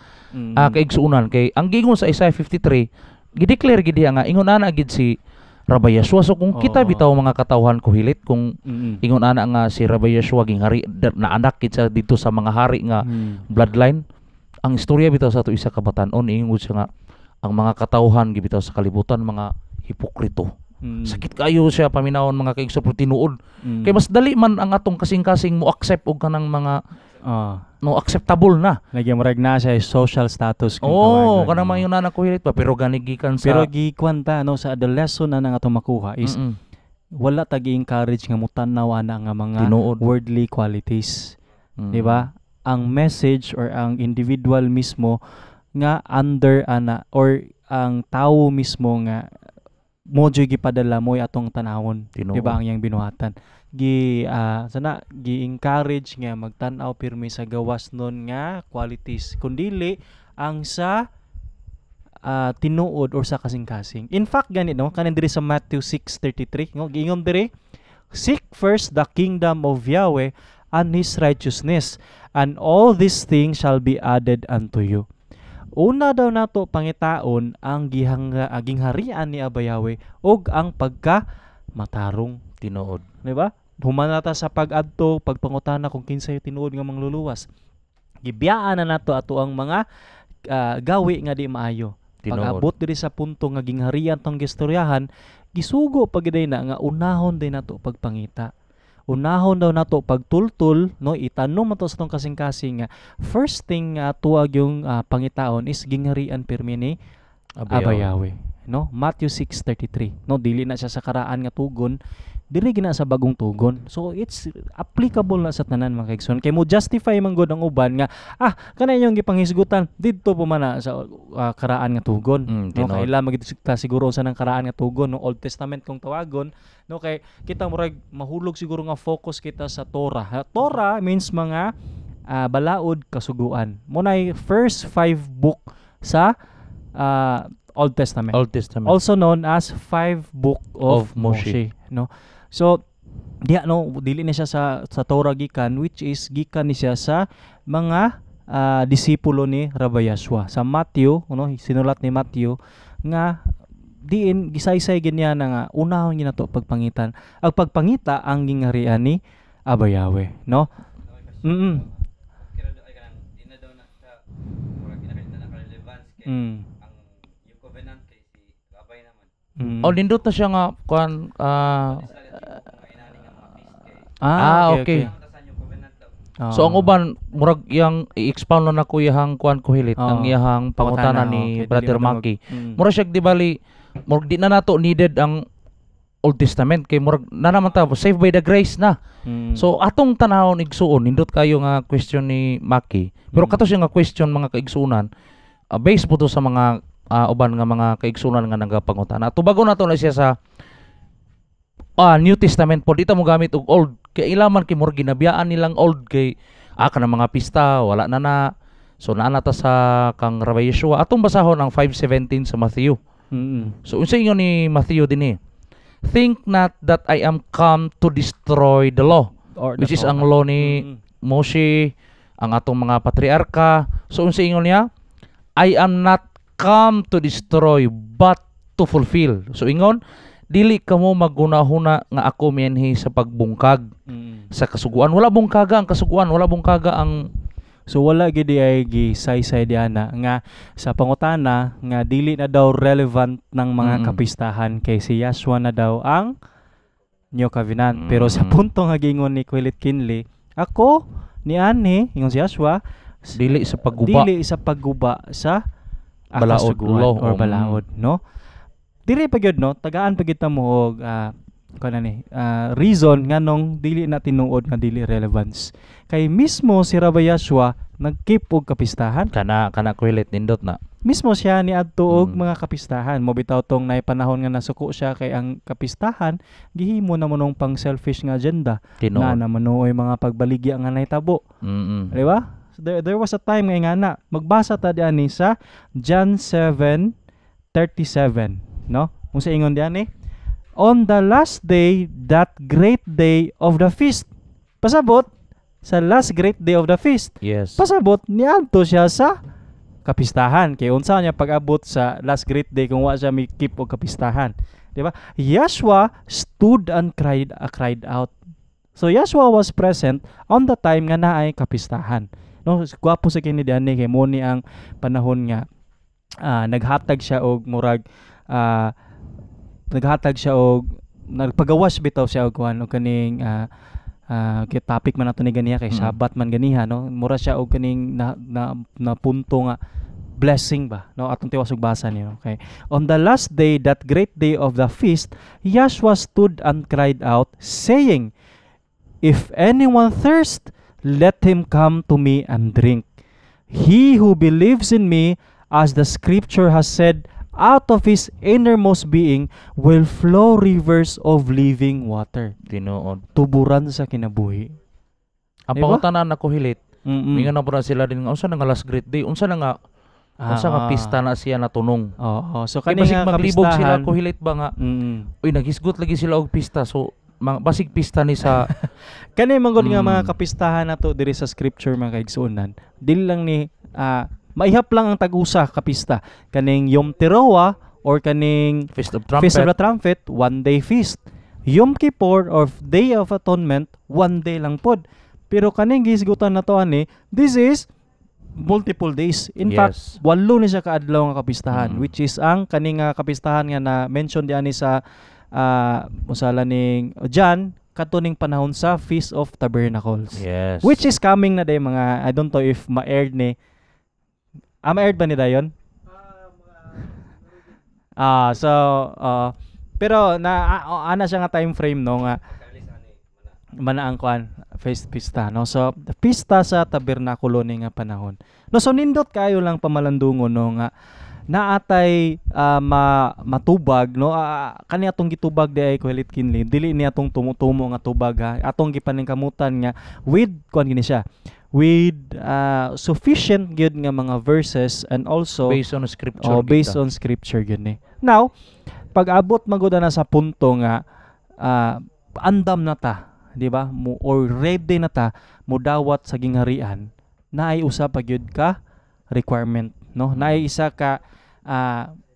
kaigsuunan kay ang giingon sa Isaiah 53 gideclare gid diha nga ingon ana gid si Rabbi Yeshua. So kung kita Oo. bitaw mga katawhan ko hilit kung ingon ana nga si Rabbi Yeshua ginghari na anak kit sa dito sa mga hari nga bloodline, ang istorya bitaw sa ato isa ka batan-on ingon siya nga ang mga katawhan gibitaw sa kalibutan mga hipokrito. Sakit kayo siya paminawon mga kaigsuon tinuod. Kay mas dali man ang atong kasing-kasing mo accept og kanang mga no acceptable na. Lagi mo na siya social status kung Oo, tawagan. kanang mga yun na kuhilit pa pero ganigikan sa Pero gikwanta no sa the lesson na nga atong makuha is wala tag encourage nga mutanaw ana nga mga tinuod. worldly qualities. Di ba? Ang message or ang individual mismo nga under ana or ang tao mismo nga mo gipadala mo atong tanawon. Tinuod. Di ba ang iyang binuhatan? Sana gi-encourage nga magtan-aw pirmi sa gawas nun nga qualities kundili ang sa tinuod or sa kasing-kasing. In fact gani no kanin diri sa Matthew 6:33 no giingon diri, seek first the kingdom of Yahweh and his righteousness, and all these things shall be added unto you. Una daw nato pangitaon ang gingharian ni Aba Yahweh ug ang pagka-matarong. Tinuod. Di ba? Humanata sa pag-adto, pagpangutana kung kinsay tinuod nga mangluluwas. Gibiyaan na nato ato ang mga gawi nga di maayo. Pag-abot diri sa punto nga gingharian tong gistoryahan, gisugo pagiday na nga unahon din nato pagpangita. Unahon daw nato pagtultul, no, itanong man to sa tong kasing-kasing nga first thing tuwag yung pangitaon is gingharian pirmi ni Aba Yahweh, no? Matthew 6:33. No, dili na siya sa karaan nga tugon, dili gina sa bagong tugon. So it's applicable na sa tanan mga kaigsoon. Kay mo justify man gud ang uban nga kanay yung gipanghisgutan didto po man na sa karaan nga tugon. No, kay ila magita siguro sa nang karaan nga tugon no Old Testament kung tawagon, no, kay kita murag mahulog siguro nga focus kita sa Torah. Torah means mga balaod kasuguan. Mo nay first 5 book sa Old Testament. Also known as 5 book of Moshe, no. So diya no dili na siya sa Torah gikan, which is gikan ni siya sa mga disipulo ni Rabbi Yeshua. Sa Matthew, no, sinulat ni Matthew nga diin gisaysay ganyan nga unahon niya nato pagpangitan. Ang pagpangita ang gingharian ni Aba Yahweh, no? Nindot na siya nga kuan okay. So ang uban murag yang i-expound na nako iyang kuan ko hilit ang iyang pangutana ni Brother Maki. Murag siya di bali murag di na nato needed ang Old Testament kay murag na naman ta saved by the grace na. So atong tanahon igsuon nindot kayo nga question ni Maki. Pero kato siya nga question mga kaigsuonan based po to sa mga uban nga mga kaigsuonan nga nagapangutana. Tubago na to na siya sa New Testament po dito mo gamit og old kay ilaman kay murag ginabiyaan nilang old kay kana mga pista wala na. So naa ta sa kang Rabbi Yeshua atong basahon ang 5:17 sa Matthew. So unsa ingon ni Matthew dinhi? Think not that I am come to destroy the law, which is ang law ni Moshe, ang atong mga patriarka. So unsa ingon niya? I am not come to destroy but to fulfill. So ingon dili kamo magunahuna nga ako mianhi sa pagbungkag sa kasuguan. Wala bungkaga ang kasuguan, wala bungkaga ang so wala gid ay gisaysay diana nga sa pangutana nga dili na daw relevant ng mga kapistahan kay si Yeshua na daw ang New Covenant. Pero sa punto nga gingon ni Quilit Kinley, ako ni ani ingon si Yeshua dili sa pagguba sa balaod or balaod, no? Dili pa gyud no tagaan pa gyud ta mo og reason nganong dili na tinuod nga dili relevance. Kay mismo si Rabbi Yashua nagkeep og kapistahan. Kana kuhilit nindot na. Mismo siya niadto og Mm. mga kapistahan. Mo bitaw tong nay panahon nga nasuko siya kay ang kapistahan gihimo na monong pang selfish nga agenda. Na Tinuod. naman mga pagbaligya nga nahitabo. Mm. Di ba? So there was a time nga ingana. Magbasa ta diani sa John 7:37, no? Kung sa ingon diani, on the last day, that great day of the feast. Pasabot sa last great day of the feast. Yes. Pasabot niadto siya sa kapistahan. Kay unsa niya pag-abot sa last great day kung wa siya may keep og kapistahan. Di ba? Yeshua stood and cried out. So Yeshua was present on the time nga naay kapistahan. No, gwapo sa kini diani kay mo ni ang panahon nga naghatag siya og murag nagpagawas bitaw siya og kuan og kaning kay topic man nato ni ganiya kay Sabat man ganiha, no, mura siya og kaning na punto nga blessing ba, no, atong tiwas og basa niyo. Okay, on the last day, that great day of the feast, Yeshua stood and cried out, saying, if anyone thirst, let him come to me and drink. He who believes in me, as the scripture has said, out of his innermost being will flow rivers of living water. Tinuod. Tuburan sa kinabuhi. Ang Diba? pangutanan na kuhilit, Mm-mm. mingan na pala sila din nga unsa na nga last great day, unsa na nga nga pista na siya natunong. Oo. So Kay kani basig nga maglibog sila kapistahan. kuhilit ba nga, uy naghisgot lagi sila og pista, so basig pista ni sa Kani manggod nga Mm. mga kapistahan nato diri sa scripture mga kaigsuonan. Dili lang ni maihap lang ang tag-usa kapista. Kaning Yom Teruah or kaning Feast of Trumpet. Feast of the Trumpet, one day feast. Yom Kippur or Day of Atonement, one day lang pod. Pero kaning gisgutan nato ani, this is multiple days. In fact, Yes. 8 ni siya kaadlaw nga kapistahan, Mm. which is ang kaning kapistahan nga na mention diani sa musala ning John katuning panahon sa Feast of Tabernacles. Yes. Which is coming na day mga, I don't know if ma-aired ni. Ma-aired ba ni dayon? So pero ana siya nga time frame no nga manaang kuan pista no. So the pista sa tabernakulo ni nga panahon. No, so nindot kayo lang pamalandungon no nga naatay matubag no, kani atong gitubag di ay kulit kinli, dili ni atong tumutumo nga tubag ha, atong gipaningkamutan nga with kuan gini siya with sufficient gyud nga mga verses and also based on scripture. based on scripture gyud ni. Now pag abot magud na sa punto nga andam na ta, di ba, or ready na ta mudawat sa gingharian, naay usa pa gyud ka requirement no, naay isa ka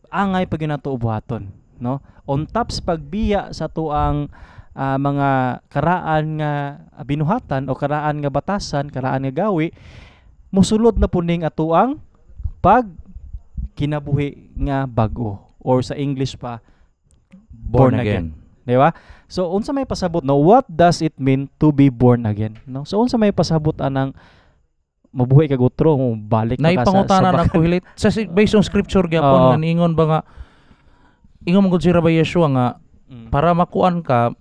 angay pag nato ubuhaton no, on top sa pagbiya sa tuang mga karaan nga binuhatan o karaan nga batasan, karaan nga gawi, mosulod na puning atuang pag kinabuhi nga bag-o or sa English pa born again. di ba? So unsa may pasabot no, what does it mean to be born again no? So unsa may pasabot anang mabuhay ka gutro, balik ka Naipangutanan na kuhilit sa based on scripture gyapon Oo. nga niingon ba nga ingon mo gud si Rabbi Yeshua nga Mm. para makuan ka,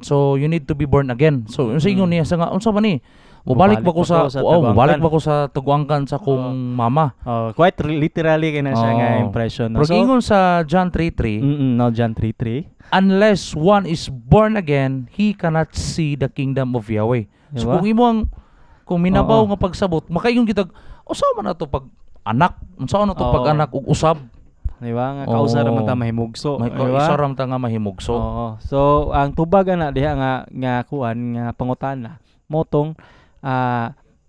so you need to be born again. So unsa ingon niya sa nga unsa man ni? Mubalik ba ko sa mubalik ba ko sa tuguangkan sa kong mama. Quite literally kay na siya nga impression no? Pero ingon sa John 3:3, no, John 3:3 unless one is born again, he cannot see the kingdom of Yahweh. So Diba? kung minabaw Oo. nga pagsabot, makaingon kitag usa man na to pag anak, unsa na to Oo. pag anak ug usab. di ba nga kausa ra man ta Oo. mahimugso, May di ba? isa ram ta nga mahimugso. Oo. So ang tubag ana diha nga kuan nga pangutana motong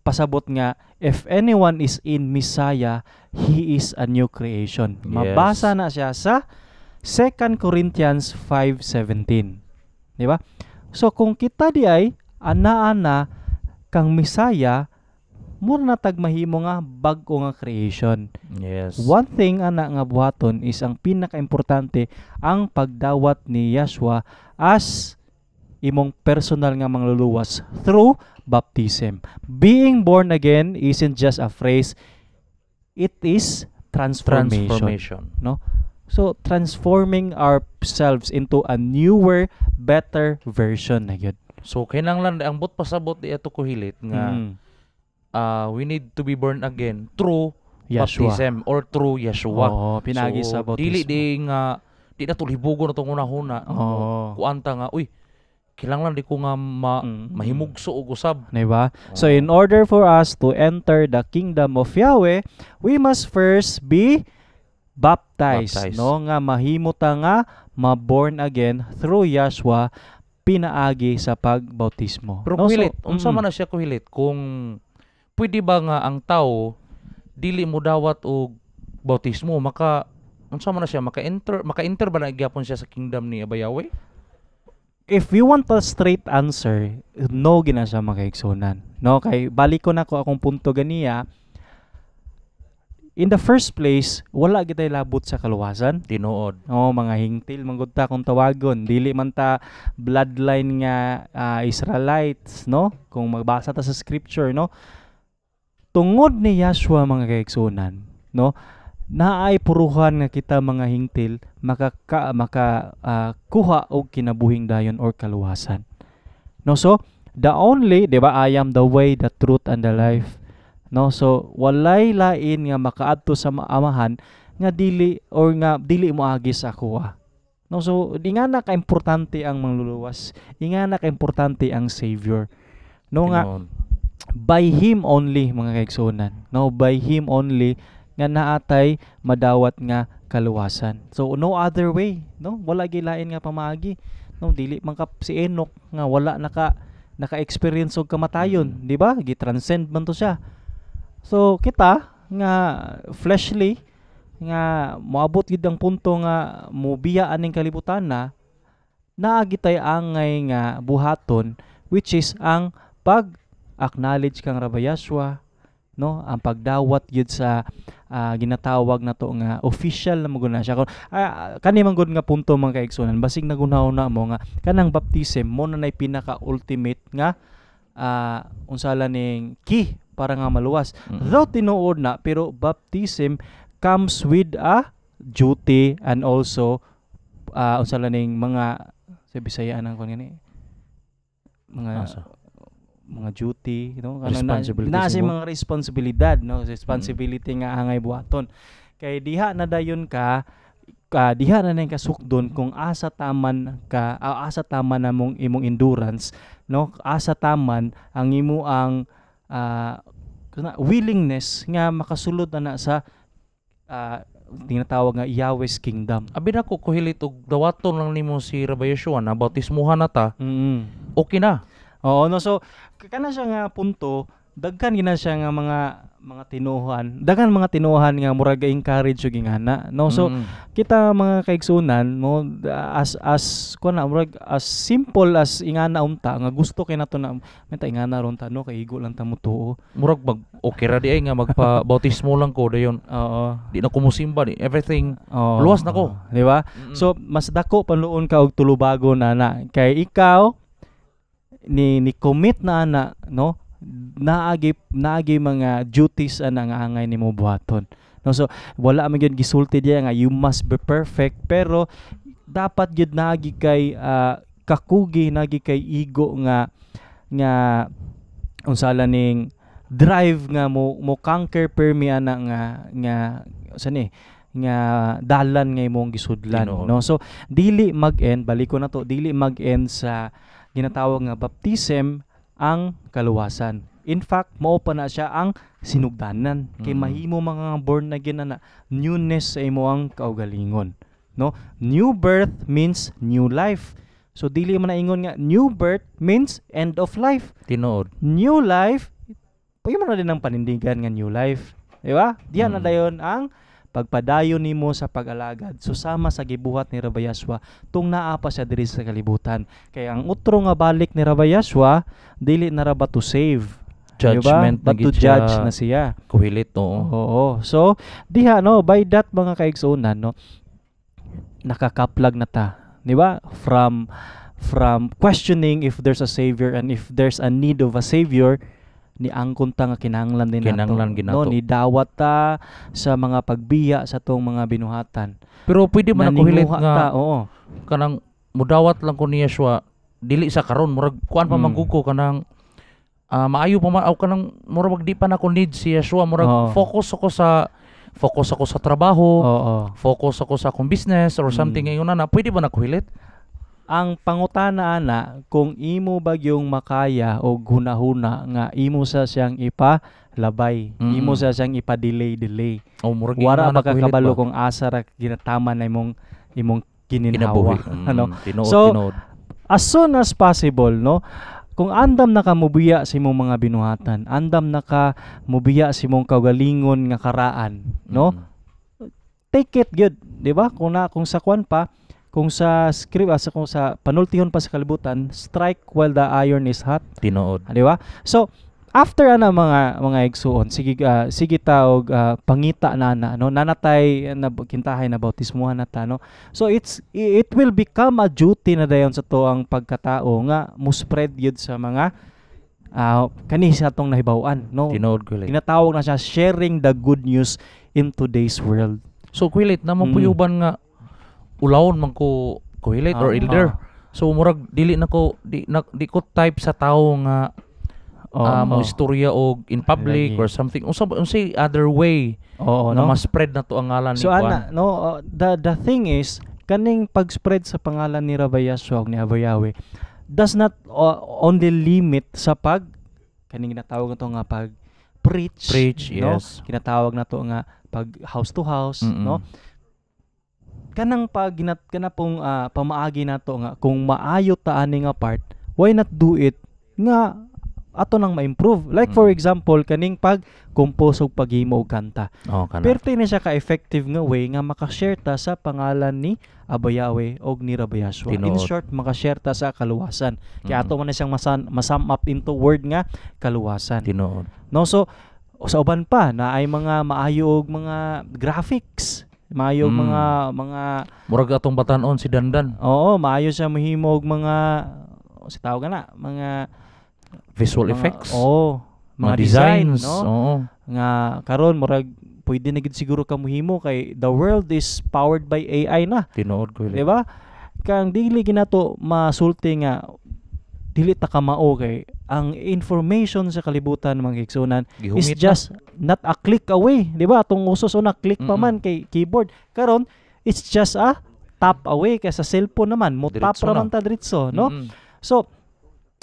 pasabot nga if anyone is in Messiah, he is a new creation. Yes. Mabasa na siya sa 2 Corinthians 5:17. Di ba? So kung kita di ay ana-ana kang Messiah, mura na tag mahimo nga bag-o nga creation. Yes. One thing ana nga buhaton is ang pinaka-importante ang pagdawat ni Yeshua as imong personal nga mangluluwas through baptism. Being born again isn't just a phrase, it is transformation. So transforming ourselves into a newer, better version na gyud. So kinahanglan ang bot pasabot di ato kuhilit nga Mm. we need to be born again through Yeshua. baptism or through Yeshua. Oo, pinagi sa So bautismo. dili di nga di na to libugo na tong una-una. Oo. Kuanta nga uy kinahanglan di ko nga Mm. mahimugso og usab. Diba? So Oo. in order for us to enter the kingdom of Yahweh, we must first be baptized, Baptized. no? Nga mahimo ta nga ma-born again through Yeshua pinaagi sa pagbautismo. Pero No? kuhilit, So, unsa man na siya kuhilit kung pwede ba nga ang tao dili mo dawat og bautismo maka unsa man na siya maka-enter ba na gyapon siya sa kingdom ni Abayawe? if you want a straight answer, no gina siya makaigsunan. No, kay balik ko na ko akong punto ganiya. In the first place, wala gitay labot sa kaluwasan. Tinuod. Mga hingtil manggod ta kung tawagon. Dili man ta bloodline nga Israelites, no? Kung magbasa ta sa scripture, no? Tungod ni Yeshua mga kaigsunan, no? Naay puruhan nga kita mga hingtil kuha og kinabuhing dayon or kaluwasan. No, so the only, 'di ba, I am the way, the truth and the life. No, so walay lain nga makaadto sa amahan nga dili mo agi sa kuha. No, so di nga na ka-importante ang mangluluwas, di nga na ka-importante ang Savior. No nga Tinuod. by Him only mga kaigsunan. No, by Him only nga naatay madawat nga kaluwasan. So no other way, no? Wala gilain nga pamaagi. No, dili man ka si Enoch nga wala naka-experience og kamatayon, di ba? Gi-transcend man to siya. So kita nga fleshly nga moabot gid ang punto nga mobiya aning kalibutan na naagitay angay nga buhaton, which is ang pag-acknowledge kang Rabbi Yeshua, no, ang pagdawat gyud sa ginatawag na to nga official na maguna siya. Kani man gud nga punto mga kaigsunan, basig nagunahuna mo nga kanang baptism mo na nay pinaka ultimate nga unsala ning key para nga maluwas. Though tinuod na, pero baptism comes with a duty and also unsala ning mga sa Bisaya anang kon gani mga duty, no? Responsibilities Na mo. mga responsibilidad, no? Responsibility nga angay buhaton. Kay diha na dayon diha na nang kasukdon kung asa taman na mong imong endurance, no? Asa taman ang imo ang willingness nga makasulod na sa tinatawag nga Yahweh's kingdom. Abi na ko kuhilit og dawaton lang nimo si Rabbi Yeshua na bautismuhan na ta. Okay na. Oo, no, so kana siya nga punto, daghan gina siya nga mga tinuhan nga murag encourage og ingana, no. So kita mga kaigsunan mo as kuna murag as simple as ingana unta nga gusto kay nato na menta ingana ron ta, no, kay igo lang ta mo tuo. Murag okay ra di ay nga magpa bautismo lang ko dayon. Oo. Di na ko musimba di everything. Oo. Luwas na ko. Di ba? So mas dako panluon ka og tulubago na kay ikaw ni commit na no, naagi mga duties nga angay nimo buhaton, no. So wala man gyud gisulti diya nga you must be perfect, pero dapat gyud naagi kay kakugi, naagi kay ego nga unsala ning drive nga mo conquer permi ana nga sani nga dalan nga imong gisudlan, no. So dili mag-end, balik ko na to, dili mag-end sa ginatawag nga baptism ang kaluwasan. In fact, mao pa na siya ang sinugdanan. Kay mahimo mga born again na newness sa imo ang kaugalingon, no. New birth means new life. So dili man na ingon nga new birth means end of life. Tinuod. New life, pwede man na din ang panindigan nga new life, di ba? Diyan na dayon ang pagpadayon nimo sa pag-alagad susama sa gibuhat ni Rabbi Yeshua tung naa pa siya diri sa kalibutan. Kaya ang utro nga balik ni Rabbi Yeshua dili na ra ba to save, Judgment, diba? But to judge na siya. Kuhilit, oo. Oo. So diha, no, by that mga kaigsunan, no, nakakaplag na ta, di ba? From questioning if there's a savior and if there's a need of a savior, ni angkon ta nga kinahanglan din nato. Kinahanglan ginato. No, ni dawat ta sa mga pagbiya sa tong mga binuhatan. Pero pwede man ako hilit Naninguha nga ta, oo. kanang mudawat lang ko ni Yeshua dili sa karon murag kuan pa Mm. mangguko kanang maayo pa man aw kanang murag di pa na ko need si Yeshua murag Oo. focus ako sa trabaho, Oo. focus ako sa akong business or something ngayon na pwede ba na ko hilit? Ang pangutana ana kung imo bagyong makaya o hunahuna nga imo sa siyang ipalabay, imo sa siyang ipa-delay. O murag Wara ina na ba ko hilit kakabalo ba? kung asa ra ginatama na imong Kinabuhi. gininhawa. Ano? Tinuod, So, tinuod. As soon as possible, no? Kung andam na ka mubiya sa imong mga binuhatan, andam na ka mubiya sa imong kaugalingon nga karaan, no? Take it good, 'di ba? Kung sa kwan pa, kung sa script kung sa panultihon pa sa kalibutan, strike while the iron is hot, Tinuod. di ba? So after ana mga igsuon, sige ta og pangita na no, nanatay na kintahay na bautismuhan na ta, no. So it will become a duty na dayon sa tuang pagkatao nga mo spread yun sa mga kani sa atong nahibaw-an, no. Tinuod ko hilit. Tinatawag na siya sharing the good news in today's world. So kuhilit na puyuban nga ulawon man ko kuhilit or elder. So murag dili na ko di ko type sa tawo nga mo istorya og in public Lagi. or something unsay other way Oo, na no. ma-spread na to ang ngalan ni So ana, Juan. no, the thing is kaning pag-spread sa pangalan ni Rabbi Yashua ni Abba Yahweh does not only limit sa kaning ginatawag nato nga pag preach, no? Yes. Kinatawag na to nga pag house to house, no? Kanang kanapong pamaagi nato nga kung maayo ta ani nga part, why not do it nga ato nang ma-improve. Like for example, kaning pag-compose og paghimo og kanta. Kana. Pero na siya ka-effective nga way nga makashare ta sa pangalan ni Abba Yahweh og ni Rabbi Yashua. In Tinuod. short, makashare ta sa kaluwasan. Kaya ato man na siyang masum up into word nga kaluwasan. Tinuod. No, so sa uban pa na ay mga maayo og mga graphics, maayo og mga Murag atong batanon si Dandan. oo, maayo siya mahimo og mga si tawag na mga Visual effects. Oo, mga designs. design, no? Oo. Nga karon murag pwede na gid siguro ka mohimo kay the world is powered by AI na, Tinuod ko di hilit. ba? Kang dili ginato masulti nga dili ta ka mao kay ang information sa kalibutan mga igsunan is Gihumit just not a click away, di ba? Atong usos una click pa man kay keyboard. Karon it's just a tap away kay sa cellphone naman mo tap Diretso ra na. man ta diretso, no? So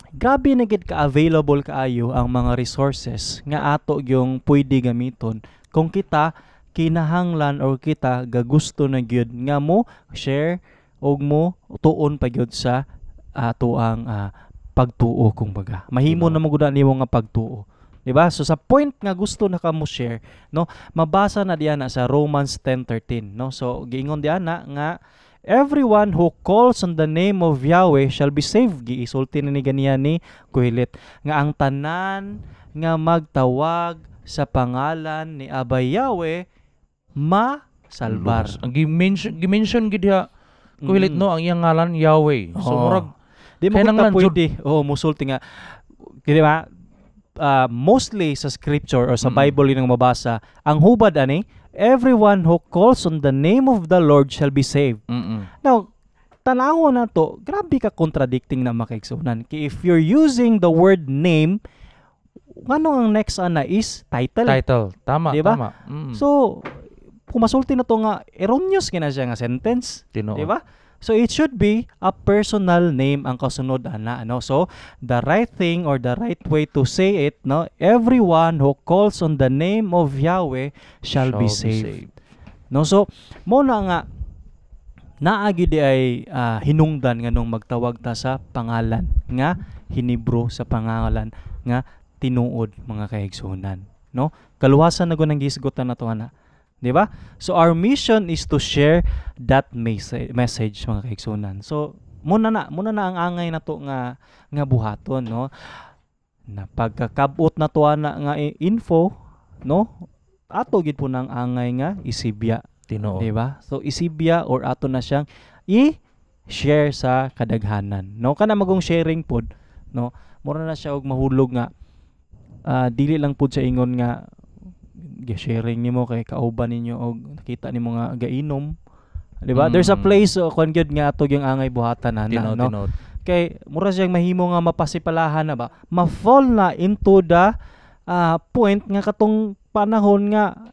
grabe na gid ka-available kaayo ang mga resources nga ato yung pwede gamiton kung kita kinahanglan or kita gagusto na gyud nga mo share og mo tuon pa gyud sa tuang pagtuo kumbaga. Mahimo na mo gud nimo nga pagtuo. Diba? So sa point nga gusto na ka mo share, no, mabasa na diyan sa Romans 10:13, no. So giingon diyan nga everyone who calls on the name of Yahweh shall be saved. Giisulti na ni ganiya ni Kuhilit nga ang tanan nga magtawag sa pangalan ni Abba Yahweh masalbar. Ang gimension gid diha kuhilit no ang iyang ngalan Yahweh. So Oo. murag Di mo kaya kita nanglan, pwede. Oo, musulti nga. Di ba? Mostly sa scripture or sa Bible yun ang mabasa, ang hubad ani, everyone who calls on the name of the Lord shall be saved. Now, tanaw na to, grabe ka contradicting na makaigsunan. If you're using the word name, ano ang next ana is title. Title. Tama, Diba? tama. So, kung masulti na to nga, erroneous kina siya nga sentence. Tinuod. Di ba? So it should be a personal name ang kasunod ana, no? So the right thing or the right way to say it, no, everyone who calls on the name of Yahweh shall be saved. No, so mo na nga naagi di ay hinungdan nganong magtawag ta sa pangalan nga Hinebro sa pangalan nga tinuod mga kaigsunan, no? Kaluwasan na gunang gisgutan nato ana. Di ba? So our mission is to share that message mga kaigsunan. So muna na ang angay na to nga buhaton, no? Na pagkakabot na to ana nga info, no? Ato gid po nang angay nga isibya, Tinuod. di ba? So isibya or ato na siyang i-share sa kadaghanan, no? Kana magong sharing pod, no? Mura na siya og mahulog nga dili lang pud sa ingon nga gi-sharing nimo kay kauban ninyo og nakita nimo nga gainom, di ba? There's a place kung gyud nga atog yung angay buhatan na Tinod, no. tinod. Kay mura siyang mahimo nga mapasipalahan na ba, ma-fall na into the point nga katong panahon nga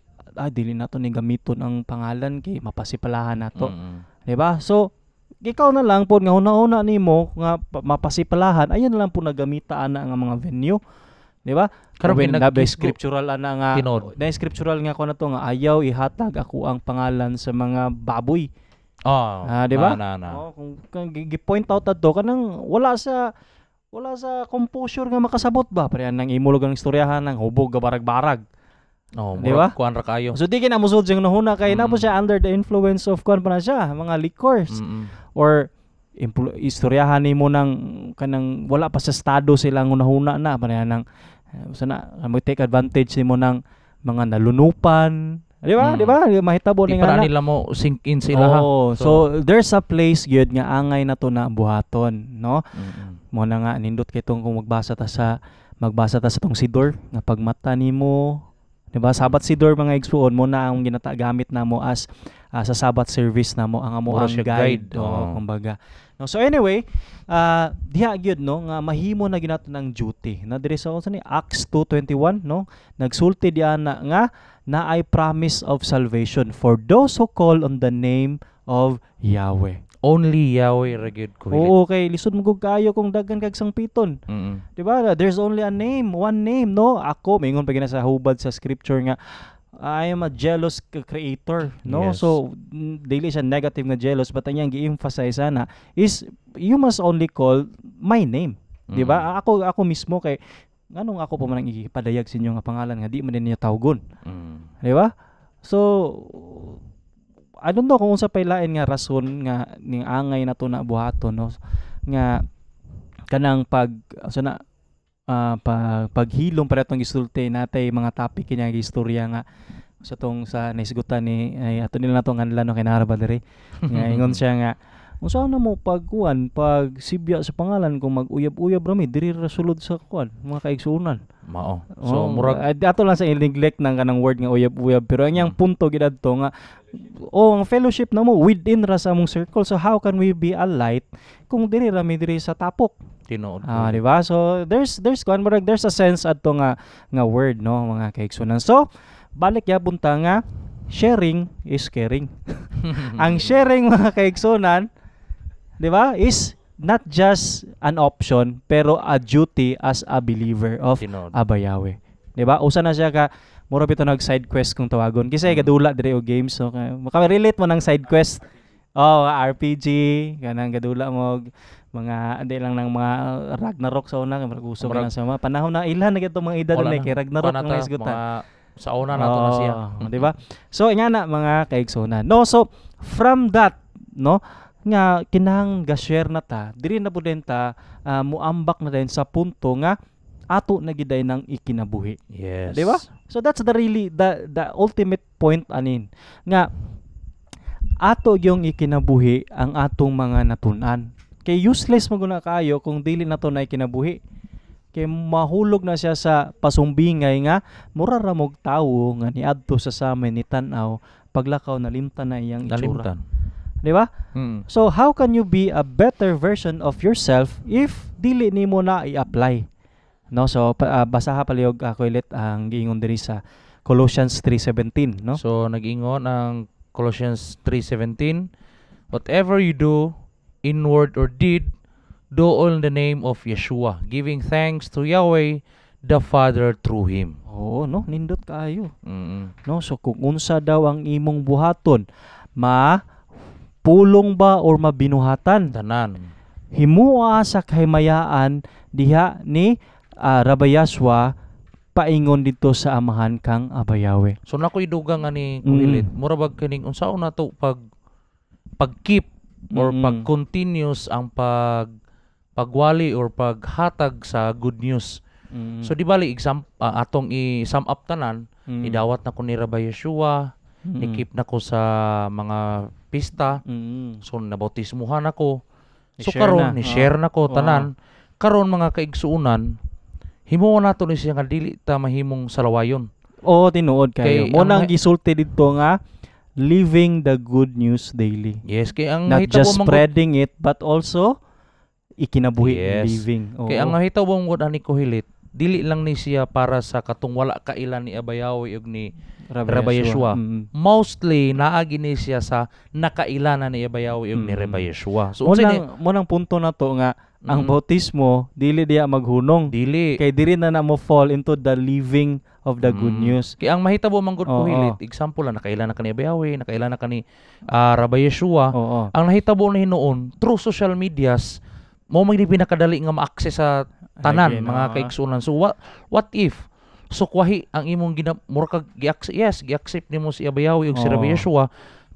dili nato ni gamiton ang pangalan kay mapasipalahan nato, di ba? So ikaw na lang po nga una-una nimo nga mapasipalahan, ayun na lang po nagamita ana nga mga venue, di ba? Karon When na pinag- scriptural ana nga Tinod. na scriptural nga ko na to nga ayaw ihatag ako ang pangalan sa mga baboy. Di ba? Na. Kung gi-point out ato kanang wala sa composure nga makasabot ba pareha nang imulog ang istoryahan ng hubog ga barag-barag. Di ba? Kuan ra kayo. So di kina musud siyang nahuna kay na po siya under the influence of kuan pa na siya mga liquors or istoryahan nimo ng kanang wala pa sa estado silang unahuna na pareha nang sana mo take advantage nimo ng mga nalunupan. Di ba? Di ba? Mahitabo Di ni para nga nila mo sink in sila ha. So there's a place gyud nga angay na to na buhaton, no? Mo na nga nindot kay tong kung magbasa ta sa tong sidor nga pagmata nimo, di ba? Sabat sidor mga igsuon mo na ang gamit namo as sa Sabbath service namo ang amo Mura ang siya guide, guide. kumbaga. No, so anyway, diha gyud no nga mahimo na ginato ng duty. Na diri sa unsa ni Acts 2:21 no, nagsulti diyan nga na ay promise of salvation for those who call on the name of Yahweh. Only Yahweh ra gyud ko. Oo, okay, lisod mo gud kayo kung daghan kag sangpiton. Di ba? There's only a name, one name, no? Ako mingon pa gina sa hubad sa scripture nga I am a jealous creator, no? Yes. So dili siya negative nga jealous, but ang gi-emphasize ana is you must only call my name. Di ba? Ako mismo kay nganong ako pa man ang ipadayag sa inyo nga pangalan nga di man ninyo tawgon. Di ba? So I don't know kung unsa pay lain nga rason nga ning angay na to na buhaton, no? Nga kanang paghilom para itong gisulti natay mga topic kanya istorya nga sa naisgutan ni ay ato nila nato nga no kay naraba diri nga ingon siya nga unsa na mo pag sibya sa pangalan kung mag-uyab-uyab rami diri ra sulod sa kuan mga kaigsuonan Mao. So murag ato lang sa neglect ng kanang word nga uyab-uyab pero ang yang punto gidadto nga ang fellowship na mo within ra sa among circle, so how can we be a light kung diri rami diri sa tapok. tinuod. Di ba? So there's a sense adto nga word, no, mga kaigsunan. So balik ya bunta nga sharing is caring. Ang sharing, mga kaigsunan, di ba, is not just an option pero a duty as a believer of Tinuod. Abba Yahweh. Di ba? Usa na siya ka mura bito nag side quest kung tawagon. Kasi gadula diri og games, so maka-relate mo ng side quest. RPG, kanang gadula mo mga andi lang ng mga Ragnarok sa una kay usog na sa mga panahon na ilan na gito mga edad na kay Ragnarok ang isgutan. Sa una nato na siya. Di ba? So inya na mga kaigsunan. No, so from that, no, nga kinahang ga-share na ta, diri na pud ta muambak na din sa punto nga ato na giday ng ikinabuhi. Yes. Di ba? So that's the ultimate point anin nga ato yung ikinabuhi ang atong mga natun-an. Kay useless maguna kayo kung dili nato na ikinabuhi. Kay mahulog na siya sa pasumbingay nga mura ra mog tawo nga niadto sa samin ni tan-aw paglakaw nalimtan na iyang itsura. Di ba? So how can you be a better version of yourself if dili nimo na i-apply? No, so basaha palihog ako ulit ang giingon diri sa Colossians 3:17, no? So nag-ingon ang Colossians 3:17, whatever you do in word or deed, do all in the name of Yeshua, giving thanks to Yahweh the Father through him. Oo, no, nindot kaayo. No, so kung unsa daw ang imong buhaton, pulong ba or mabinuhatan? Tanan. Himua sa kahimayaan diha ni Rabayaswa paingon dito sa amahan kang Abba Yahweh. So nakoy dugang ani kuhilit, mura bag kining unsaon na to pag-keep or pag-continuous ang pagwali or paghatag sa good news. So di bali atong i-sum up tanan, idawat na ko ni Rabbi Yeshua, i-keep na ko sa mga pista, so nabautismuhan ako. So karon ni share na ko tanan. Karon mga kaigsuunan, Himo nato ni siya nga dili ta mahimong salawayon. Oo, tinuod kayo. Kay Mo nang ang gisulti dito nga living the good news daily. yes, kay ang Not mahitabo just man spreading it but also ikinabuhi Yes. living. Oo. kay ang mahitabo mo ani Kuhilit, dili lang ni siya para sa katong wala kailan ni Abayawi ug ni Rabbi Yeshua. Mostly naagi ni siya sa nakailanan ni Abayawi ug ni Rabbi Yeshua. So unsay ni Mo nang punto na to nga ang Mm. bautismo dili diya maghunong. dili Kay diri na mo fall into the living of the good news. Kay ang mahitabo man gud Oo. Kuhilit, example lang nakailan na kani Abayawi, nakailan na kani Rabbi Yeshua. Oo. Ang nahitabo na hinuon through social medias mo may pinakadali nga ma-access sa tanan Again, mga oo. kaigsunan. So what if sukwahi ang imong mura kag gi-accept nimo si Abayawi ug si Oo. Rabbi Yeshua,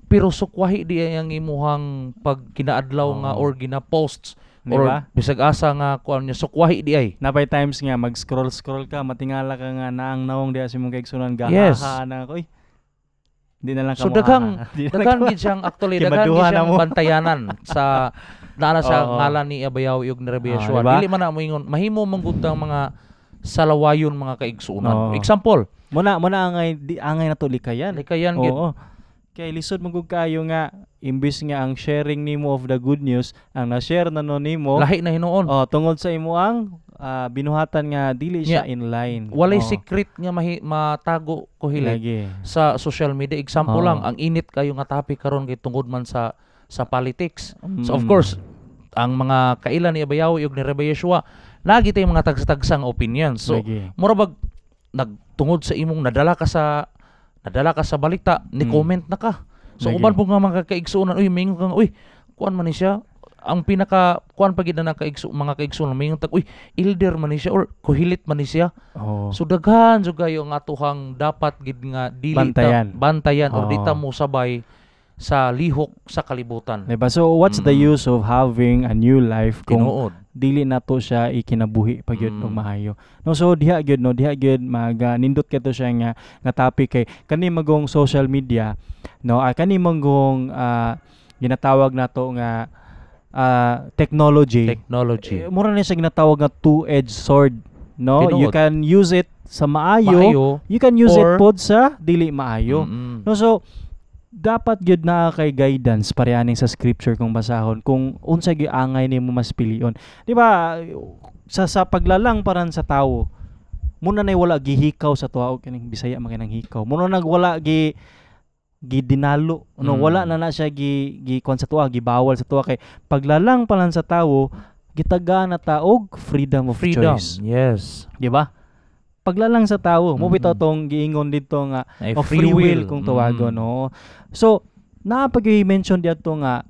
pero sukwahi di ay ang imuhang pag kinaadlaw nga Oo. or gina-posts Di or ba? bisag asa nga kuan niya sukwahi di ay. Napay times nga mag-scroll ka, matingala ka nga naang nawong diya si mong kaigsunan Yes. gahaha na ko. Di na lang ka So daghang Di na lang daghan ka- gid siyang actually daghan Kimaduha gid na siyang mo. bantayanan sa naana sa Oo. ngalan ni Abayawi ug ni Rabbi Ah, Yeshua. diba? Dili man na mo ingon mahimo man gud tang mga salawayon mga kaigsunan. Oo. Example, Muna angay angay na to likayan. likayan gid. Oo. Kay lisod man gud kayo nga imbis nga ang sharing nimo of the good news, ang na-share na no nimo Lahi na hinuon. tungod sa imo ang binuhatan nga dili siya in line. Walay Oo. secret nga matago Kuhilit Lagi. sa social media. Example Oo. lang, ang init kayo nga topic karon kay tungod man sa politics. So of Mm. course, ang mga kailan ni Abayawi ug ni Rabbi Yeshua, lagi tayong mga tagsa-tagsang opinions. So Lagi. mura bag nagtungod sa imong nadala ka sa balita, ni comment na ka. So Lagi. uban po nga mga kaigsuonan, uy mingon kang uy, kuan man ni siya. Ang pinaka kuan pa gid na mga kaigsuonan, mingon tag uy, elder man ni siya or Kuhilit man ni siya. Oo. So daghan so kayo nga atuhang dapat gid nga dili bantayan or Oo. di ta mo sabay sa lihok sa kalibutan. Diba? So what's the use of having a new life kung Tinuod. dili na to siya ikinabuhi pag yun Mm. maayo. No, so diha gyud nindot kato siya nga topic kay kani magong social media, no, kani magong ginatawag nato nga technology. Technology. Mura na siya ginatawag nga two-edged sword, no? Tinuod. You can use it sa maayo, Maayo. you can use Or- it pod sa dili maayo. Mm-mm. No, so dapat gyud na kay guidance parehaning sa scripture kung basahon kung unsa gyud angay nimo mas pilion. Di ba sa paglalang paran sa tawo. Muna nay wala gihikaw sa tuwa og kining Bisaya man kinang hikaw. Muna nagwala dinalo no Mm. wala na siya kon sa tuwa gibawal sa tuwa kay paglalang paran sa tawo gitagaan na ta og freedom of choice. Yes. Di ba? Paglalang sa tawo mo Mm. bitaw tong giingon dito nga Ay, of free will kung tawagon, no. So, napag-mention dito nga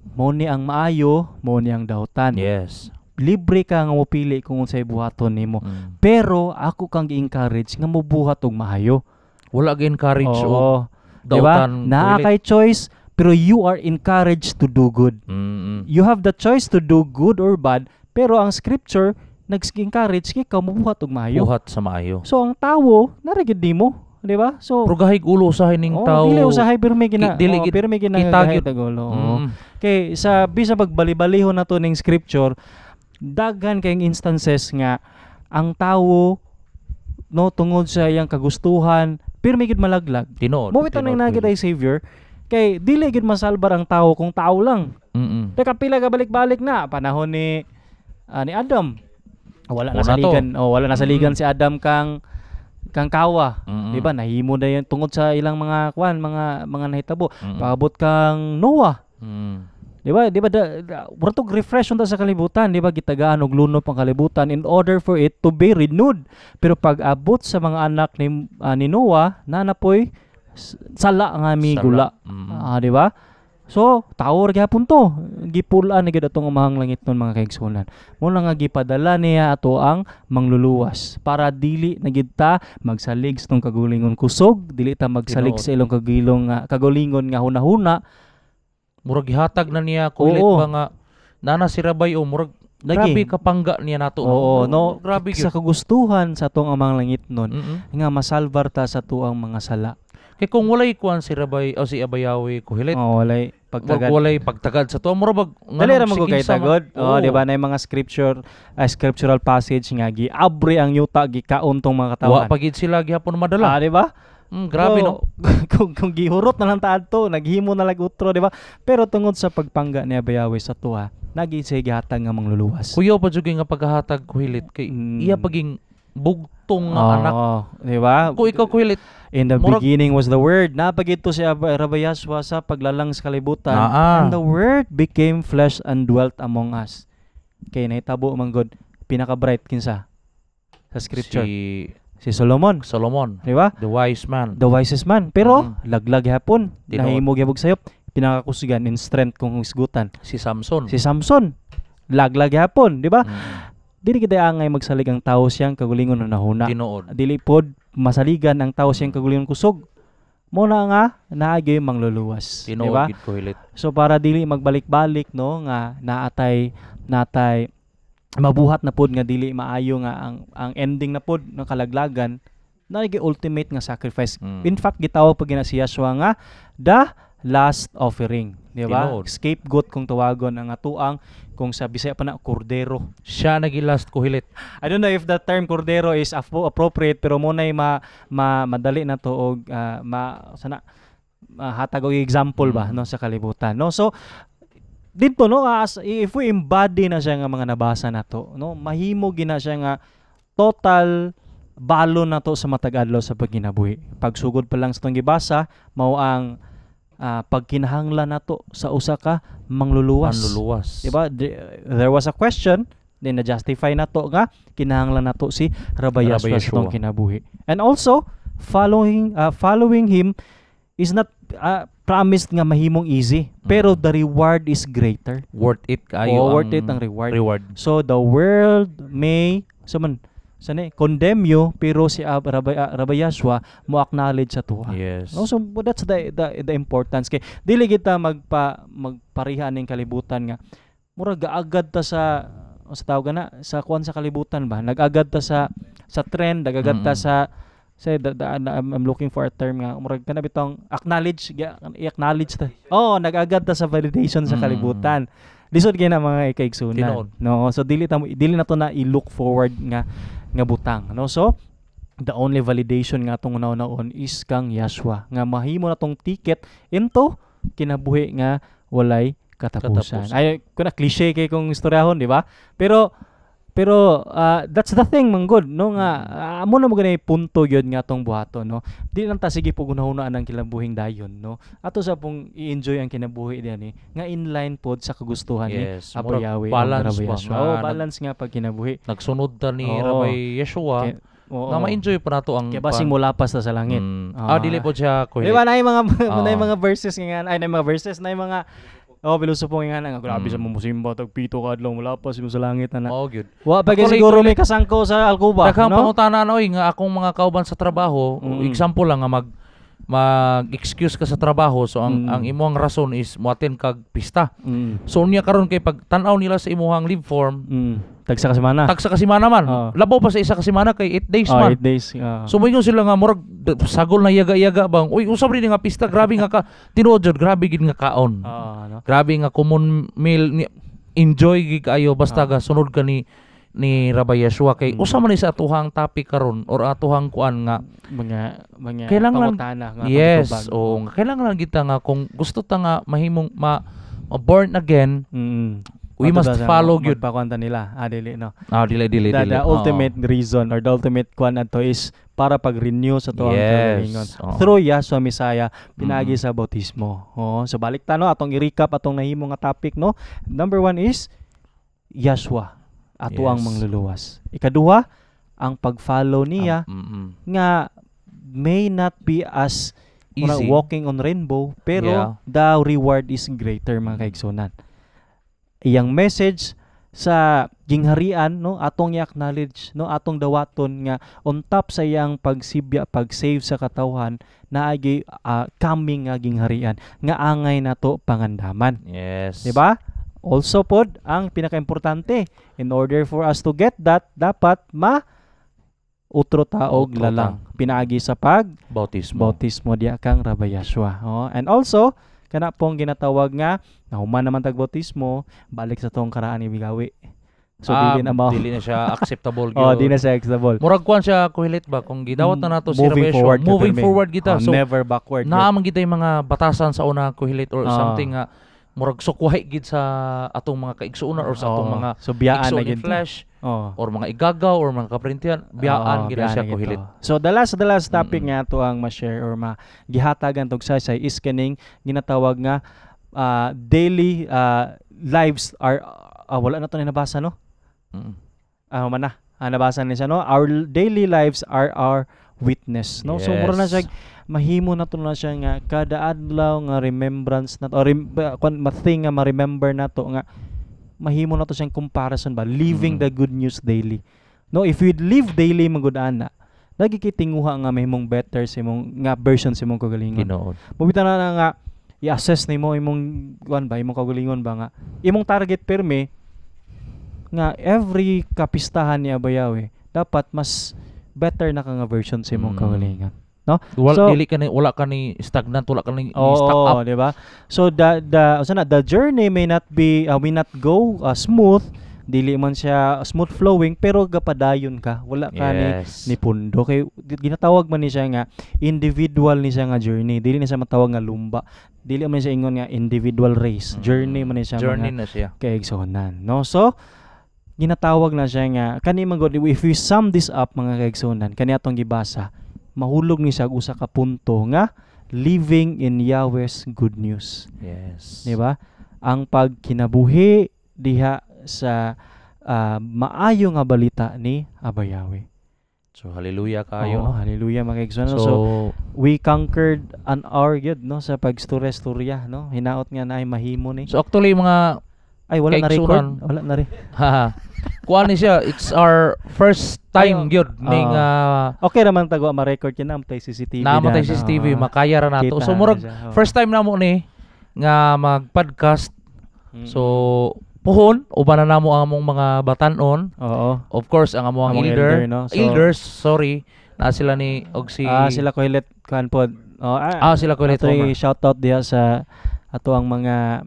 mo ni ang maayo, mo ni ang dautan. Yes. Libre ka nga mopili kung unsay buhaton nimo. Mm. Pero ako kang gi-encourage nga mobuhat og maayo. Wala gi-encourage og Oo. Diba? dautan. Naa Kuhilit. kay choice pero you are encouraged to do good. Mm-mm. You have the choice to do good or bad, pero ang scripture nag-encourage kay ka mobuhat og maayo. Buhat sa maayo. So ang tawo naragid nimo, di ba? So Pero gahig ulo usahay ning tao. dili usahay pero may Dili gid pero may kitagid. tagulo. Mm. Kay sa bisa pagbali-balihon nato ning scripture, daghan kayong instances nga ang tawo no tungod sa iyang kagustuhan pero may gid malaglag. Tinuod. Mo ito nang tinuod, nagit ay savior kay dili gid masalbar ang tawo kung tawo lang. Mm-mm. Teka pila ka balik-balik na panahon ni Adam. Wala na Una sa to. ligan. Wala na sa ligan si Adam kang kawa. Mm-mm. Di ba? Nahimo na yan tungod sa ilang mga mga nahitabo. Mm-mm. Paabot kang Noah. Mm. Di ba? Wartog refresh unta sa kalibutan, di ba? Gitagaan og lunop ang kalibutan in order for it to be renewed. Pero pag abot sa mga anak ni Noah, nanapoy sala nga mi gula. Mm. Di ba? So, tawo ra gyapon to. Gipulaan na gyud atong umahang langit nun mga kaigsunan. Muna nga gipadala niya ato ang mangluluwas para dili na gyud ta magsalig sa tong kagulingon kusog, dili ta magsalig Tinuod. sa ilong kagulingon nga hunahuna. Murag gihatag na niya kulit Oo. ba nga nana si Rabay o murag Lagi. grabe kapangga niya nato. Oo, no. Grabe Sa gyud. kagustuhan sa atong amang langit nun Mm-mm. nga masalbar ta sa tuang mga sala. Kay kung walay kuan si Rabay o si Abayawi kuhilit, Walay pagtagad. walay pagtagad sa tuwa mura bag Dali ra mo sige kay sa tagod. Oh, di ba na yung mga scriptural passage nga giabri ang yuta gikaon tong mga wa katawan. pagid sila gihapon madala. Di ba? Grabe So, no. kung gihurot na lang taadto, naghimo na lag utro, di ba? Pero tungod sa pagpangga ni Abayawe sa tuwa, nagi siya gihatag nga mangluluwas. Kuya pa jud nga paghahatag kuhilit kay iya paging bugtong nga anak. Di ba? Kung ikaw kuhilit In the Murag- beginning was the Word. Napagito si Rabayaswa sa paglalang sa kalibutan. Naa. And the Word became flesh and dwelt among us. Kay nahitabo man God, pinaka-bright kinsa sa scripture. Si Solomon. Solomon, Di ba? the wise man. The wisest man. Pero, laglag hapon. Tinuod. Nahimog yabog sayop. Pinakakusigan in strength kung isgutan. Si Samson. Si Samson. Laglag hapon. Di ba? Mm. Dili kita angay magsalig ang tao siyang kagulingon na nahuna. Tinuod. Dili pod masaligan ang tao siyang kagulingon kusog. Muna nga naagay mangluluwas, di Tinuod ba? gid kuhilit. So para dili magbalik-balik no nga natay mabuhat na pod nga dili maayo nga ang ending na pod ng kalaglagan naagi ultimate nga sacrifice. In fact gitawag pag gina si Yeshua nga the last offering, di ba? Tinuod. Scapegoat kung tawagon ang atuang kung sa Bisaya pa na kordero. Siya nagilast kuhilit. I don't know if the term cordero is appropriate pero munay madali na to og hatag og example ba no sa kalibutan no. So dito no if we embody na siya nga mga nabasa nato no mahimo gina siya nga total balo na to sa matag adlaw sa pagkinabuhi. Pagsugod pa lang sa tong gibasa mao ang pagkinahanglan nato sa usa ka mangluluwas. Diba? There was a question, then na-justify na to nga, kinahanglan na to si Rabayaswa sa itong kinabuhi. And also, following him is not promised nga mahimong easy, pero the reward is greater. Worth it kayo worth it ang reward. So, the world may, condemn you, pero si Rabayaswa mo acknowledge sa tuwa. Yes. No, so that's the importance kay dili kita magpariha ning kalibutan nga murag gaagad ta sa tawag na sa kuan sa kalibutan ba nagagad ta sa trend nagagad ta sa I'm looking for a term nga murag kana bitong i-acknowledge ta nagagad ta sa validation sa kalibutan lisod kay na mga ikaigsunan no so dili na to na i-look forward nga butang no. So the only validation nga tong una-unaon is kang Yeshua nga mahimo na tong ticket into kinabuhi nga walay katapusan. Ay kuna cliche kay kung istoryahon di ba? Pero that's the thing manggod no nga amo na mo ganay punto gyud nga tong buhaton no. Di lang ta sige pug hunahunaan ang kinabuhing dayon no. Ato sa pong i-enjoy ang kinabuhi diyan nga inline pod sa kagustuhan ni Abayawe balance balance nga pag kinabuhi. Nagsunod ta ni Rabay Yeshua. Na ma-enjoy pa nato ang kaya basing mula pa sa langit. Dili po siya kuhilit. Di ba na yung mga verses nga na yung mga verses na yung mga pilosopo nga nga grabe sa musimba tag pito kadlaw mula pa sa langit na. Gyud. Wa pa siguro may kasangko sa alkuba, Daghang pangutana nga akong mga kauban sa trabaho, example lang nga mag-excuse ka sa trabaho so ang imong rason is mo-attend kag pista. So unya karon kay pag tan-aw nila sa imong leave form, tagsa ka semana man. Labaw pa sa isa ka semana kay 8 days man. 8 days. So moingon sila nga murag sagol na yaga-yaga bang. Uy, usab rin nga pista grabe nga ka tinuod jud grabe gid nga kaon. No? Grabe nga common meal enjoy gid kayo basta ga sunod ka ni Rabay Yeshua kay usa man ni sa atuhang topic karon or atuhang kuan nga mga kailangan pangutana nga yes kailangan kita nga kung gusto ta nga mahimong born again we must follow gyud pagkuanta nila dili no dili the ultimate reason or the ultimate kuan ato is para pag-renew sa tuwang kagalingon through Yeshua Messiah pinagi sa bautismo. So balik ta no atong i-recap atong nahimo nga topic no. Number 1 is Yeshua ato ang mangluluwas. Ikaduha, ang pag-follow niya nga may not be as easy walking on rainbow pero the reward is greater mga kaigsunan. Iyang message sa gingharian no atong i-acknowledge no atong dawaton nga on top sa iyang pag-save sa katawhan naagi coming nga gingharian nga angay nato pangandaman. Yes. Di ba? Also pod, ang pinaka-importante, in order for us to get that, dapat utro ta og lalang. Pinaagi sa bautismo diya kang Rabay Yeshua. And also, kana pong ginatawag nga nahuman naman tag bautismo, balik sa tong karaan ni bigawi. So dili na mao. Dili na siya acceptable Oh, di gyud. na siya acceptable. Murag kuan siya kuhilit ba kung gidawat na nato si Moving Revelation, forward ka, moving pirmi. forward kita. So never backward. naa man gid yung mga batasan sa una kuhilit or Ah. something nga murag sukwahi gid sa atong mga kaigsuonan or sa atong Oo. mga so biyaan na igsoon gid. in flesh Oh. or mga igagaw or mga kaprintihan, biyaan gid na siya kuhilit. So the last topic nga to ang ma-share or magihatagan tog sa is kaning ginatawag nga daily lives are wala na to ni nabasa no? Mm. Man na. Nabasa ni siya no? Our daily lives are our witness no. So mura na siya mahimo na to na siya nga kada adlaw nga remembrance na to, or thing nga ma-remember na to nga mahimo na to siyang comparison ba living the good news daily no. If we live daily magud-ana lagi kay tinguha nga mahimong better sa imong nga version sa imong kagalingon. Ginoon. Mubita na nga i-assess nimo imong kuan ba imong kagalingon ba nga imong target perme nga every kapistahan ni Abayawe dapat mas better na ka nga version sa imong kagalingon. No? So, Wala ka ni stagnant, wala ka ni stuck up. di ba? So the journey may not go smooth, dili man siya smooth flowing pero gapadayon ka. Wala ka ni pundo kay ginatawag man ni siya nga individual ni siya nga journey. Dili ni siya matawag nga lumba. Dili man siya ingon nga individual race. Journey man ni siya Journey mga na siya. kaigsunan. No? So ginatawag na siya nga kani man gud if we sum this up mga kaigsunan kani atong gibasa mahulog ni siya usa ka punto nga living in Yahweh's good news. Yes. Di ba? Ang pagkinabuhi diha sa maayo nga balita ni Abayawe. So hallelujah Oo, kayo. hallelujah mga kaigsunan. So, So we conquered an hour yun no sa pagstorya no. Hinaot nga na ay mahimo ni. so actually mga Ay wala na record. kaigsunan. Wala na rin. kuan ni siya, it's our first time gyud ning Okay raman tago ma-record yun namatay CCTV. namatay na, si Stevie, makaya ra nato. kita So na murag siya, first time namo ni nga mag-podcast. Mm. So puhon uban na namo ang among mga batan-on. Oo. Of course ang among Among elder, no? So, elders, sorry, na sila ni og si sila ko hilit kuan pod. sila ko ulit. Shout out diha sa ato ang mga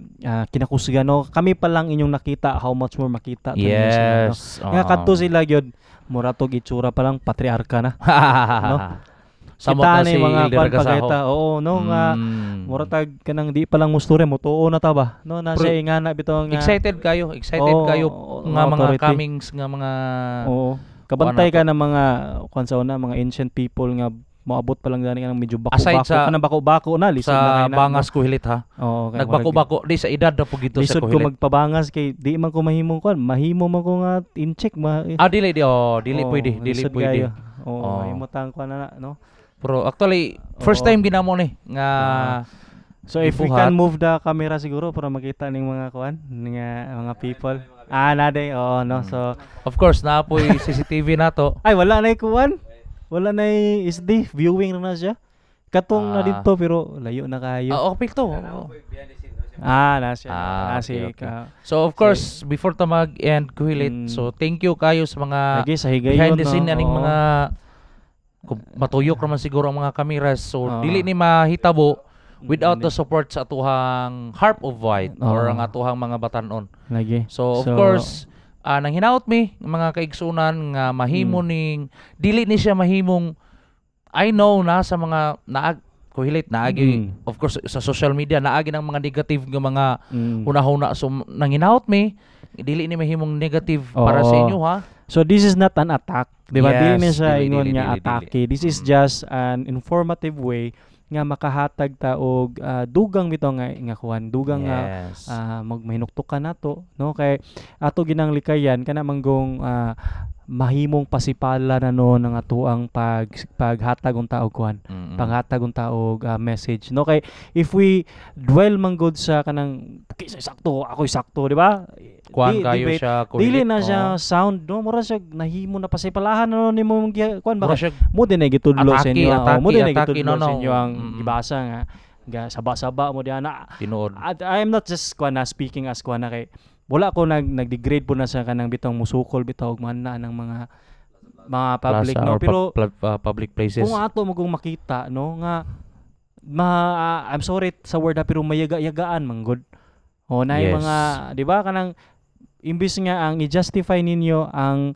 kinakusgan no. Kami pa lang inyong nakita how much more makita to ninyo sila, no? Yes. Nga kadto sila gyud mura tog itsura pa lang patriarka na. No? Samot Kita na ni si mga Elder kuan Gasaho. pagkita. Oo no nga mura tag kanang di pa lang musture mo tuo na ta ba. No na siya ingana bitaw nga. Excited kayo Oo, nga mga authority. comings nga mga Oo. Kabantay ka ng mga kuan sa una mga ancient people nga moabot pa lang gani kanang medyo Aside bako-bako sa- kanang bako-bako na lisod na sa kay na. bangas kuhilit ha. Oo, kay Nagbako-bako di sa edad na po gito sa lisod ko kuhilit. magpabangas kay di man ko mahimong kuan, mahimo man ko nga in-check Dili pwede, dili lisod pwede. kayo. Oo, Oo. mahimutang kuan na no. Pero actually first Oo. time ginamo ni nga So if we ibuhat. can move the camera siguro para makita ning mga kuan, mga people. Naday. Oo, no. So of course naapoy CCTV nato. ay wala na kuan. Wala na SD viewing na siya. Katong na dito pero layo na kayo. Okay to. Na siya. Okay. So of course before ta mag-end kuhilit. So thank you kayo sa mga Lagi sa higayon behind the scene no? aning Oo. mga matuyok naman siguro ang mga kameras. So Oo. dili ni mahitabo without the support sa atuhang Harp of White or Oo. ang atuhang mga batanon. Lagi. So of course nang hinaut mi mga kaigsunan nga mahimo ning dili ni siya mahimong I know na sa mga naag kuhilit naagi of course sa social media naagi ng mga negative nga mga hunahuna so nang hinaut mi dili ni mahimong negative para sa Oo. inyo ha. So this is not an attack, di ba? Yes, Dili na siya dili, ingon dili, nga dili, atake. This is just an informative way nga makahatag ta og dugang bitaw nga kuan, dugang nga Yes. magmahinuktukan nato, no? Kay ato ginang likayan kana manggong mahimong pasipala na no ng atuang paghatag ung taog kuan. Panghatag ung taog message, no? Kay if we dwell man gud sa kanang kisa sakto, ako sakto, di ba? Kuan kayo debate. siya Dili kuhilit. na siya sound, no? Mura siya nahimo na pasipalahan no nimo kuan ba? Mura siya Mo din ay gitudlo sa inyo. Mo din ay atake, gitudlo sa no. inyo ang gibasa nga saba-saba mo diha na. tinuod. I am not just kuan na speaking as kuan na kay wala ko nag-degrade po na sa kanang bitong musukol bitaw og manna ng mga public Plaza no or pero public places. kung ato mo kung makita no nga I'm sorry sa word pero mayaga-yagaan manggod. O na Yes. mga, di ba, kanang imbis nga ang i-justify ninyo ang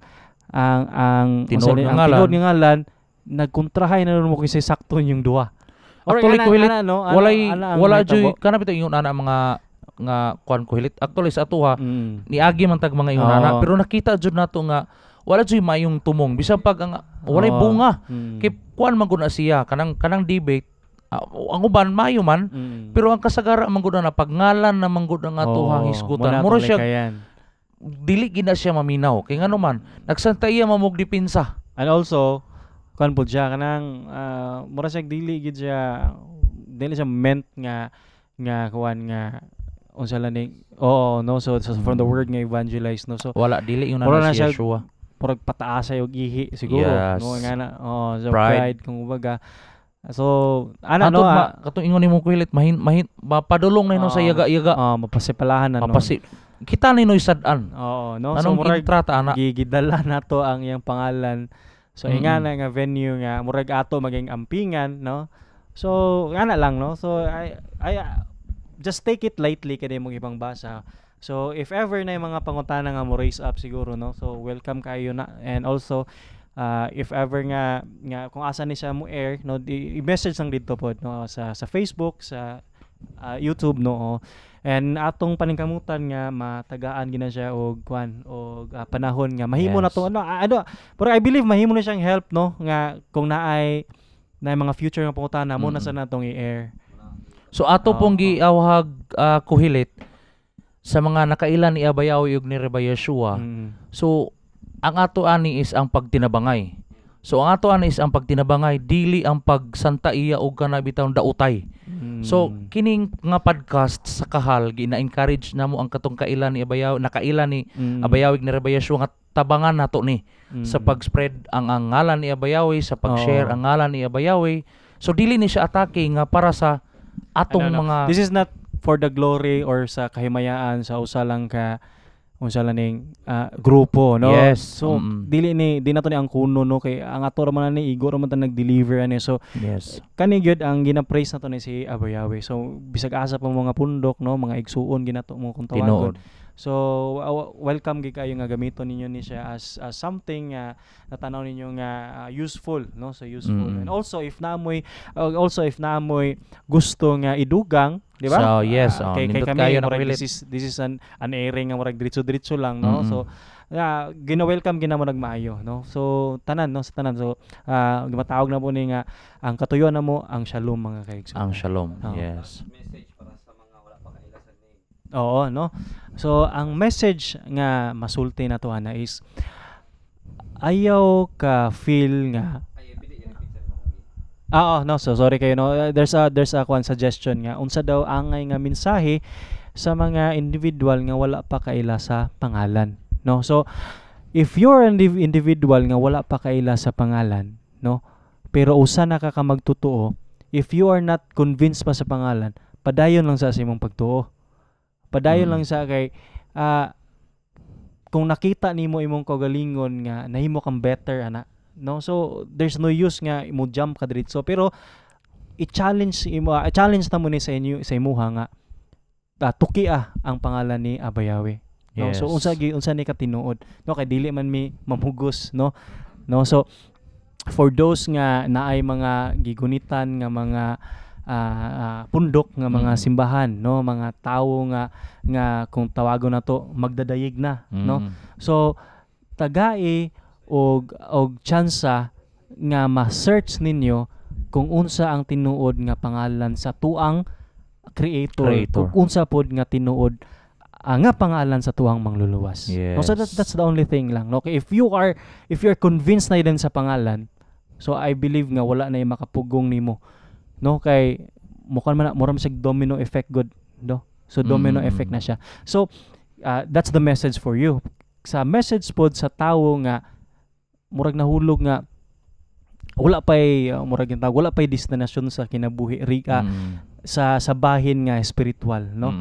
Tinuod nga ang ngalan. tinuod nga ngalan, nagkontrahay na mo kasi sakto yung duwa. Or Actually, kuhilit, no, wala joy kana bitaw ingon ana mga nga kuan kuhilit. Actually sa atuha niagi man tag mga ingon ana, Oo. pero nakita jud nato nga wala joy mayong tumong bisan pag ang walay Oo. bunga. Mm. Kay kuan man gud na siya kanang debate. Ang uban mayo man, pero ang kasagara man gud na pagngalan na man gud ang atuha hisgutan. Mura siya dili gina siya maminaw kay ngano man nagsantaya mamog dipinsa. And also kuan po siya kanang mura siya dili siya meant nga kuan nga unsa lang ni no, so from the word nga evangelize, no, so Wala dili yung Mura na na siya siya- Yeshua. purag pataasa yung ihi siguro, Yes. no, nga na so Pride. pride kung ubaga. So ana no, Katong ingon nimo kuhilit mahin mapadulong na sa yaga-yaga. mapasipalahan na, no. Kita ninoy sad-an. Oo, no, so Anong murag kintrata ana? gigidala nato ang iyang pangalan. So inga na nga venue nga murag ato maging ampingan, no. So ana lang, no. So I just take it lightly kada mong ibang basa. So if ever na yung mga pangutana nga mo raise up siguro, no. So welcome kayo na, and also if ever nga kung asa ni siya mo air, no, i-message lang dito pod, no, sa Facebook, sa YouTube, no. And atong paningkamutan nga matagaan gina siya og kwan og panahon nga mahimo na Yes. to pero I believe mahimo na siyang help, no, nga kung naay mga future nga pangutana mo na sa natong i-air. So ato pong giawhag kuhilit sa mga nakailan ni Abayaw ug ni Reba Yeshua. So ang ato ani is ang pagtinabangay. So ang ato ani is ang pagtinabangay, dili ang pagsanta iya og kana bitawng dautay. So kining nga podcast sa kahal gina-encourage namo ang katong kailan ni Abayaw, nakailan ni Abayaw ug ni Reba Yeshua nga tabangan nato ni sa pag-spread ang ngalan ni Abayaw, sa pag-share ang ngalan ni Abayaw. So dili ni siya atake nga para sa atong mga This is not for the glory or sa kahimayaan sa usa lang ning grupo, no. Yes. So di na to ni ang kuno, no, kay ang ato ra man ni Igo ra man ta nag-deliver ani. So yes. kani gyud ang gina-praise nato ni si Abayaw. So bisag asa pa mga pundok, no, mga igsuon ginato mo kung tawagon. Tinuod. So welcome gid kayo nga gamiton ninyo ni siya as something natanaw ninyo nga useful, no, so useful. And also if naamoy gusto nga idugang, di ba? So yes, kay nindot kami kayo na murag kuhilit. this is an airing nga murag diretso lang, no. So gina-welcome ginamo nagmaayo, no. So tanan, no, sa tanan. So gimatawag na po ni nga ang katuyon namo ang shalom, mga kaigsoon. Ang shalom. Oo. Yes. Oo, no. So ang message nga masulti na to ana is ayaw ka feel nga no, so sorry kayo, no. There's a one suggestion nga unsa daw angay nga mensahe sa mga individual nga wala pa kaila sa pangalan, no. So if you're an individual nga wala pa kaila sa pangalan, no, pero usa na ka magtutuo, if you are not convinced pa sa pangalan, padayon lang sa imong pagtuo. Padayon lang sa kay kung nakita nimo imong kagalingon nga nahimo kang better ana, no. So there's no use nga imo jump ka diretso, pero i-challenge na mo ni sa imuha nga tuki ang pangalan ni Abayaw, no. Yes. So unsa ni ka tinuod, no, kay dili man mi mamugos, no. So for those nga naay mga gigunitan nga mga pundok nga mga simbahan, no, mga tawo nga kung tawagon nato magdadayig na, no. So tagai og tsansa nga ma-search ninyo kung unsa ang tinuod nga pangalan sa tuang creator. Kung unsa pod nga tinuod nga pangalan sa tuang mangluluwas. Yes. No, so that's the only thing lang, no. Okay, if you're convinced na din sa pangalan, so I believe nga wala na yung makapugong nimo, no, kay mukha man siya domino effect good, no. So domino effect na siya. So that's the message for you. Sa message pod sa tawo nga murag nahulog nga wala pay destinasyon sa kinabuhi sa bahin nga spiritual, no.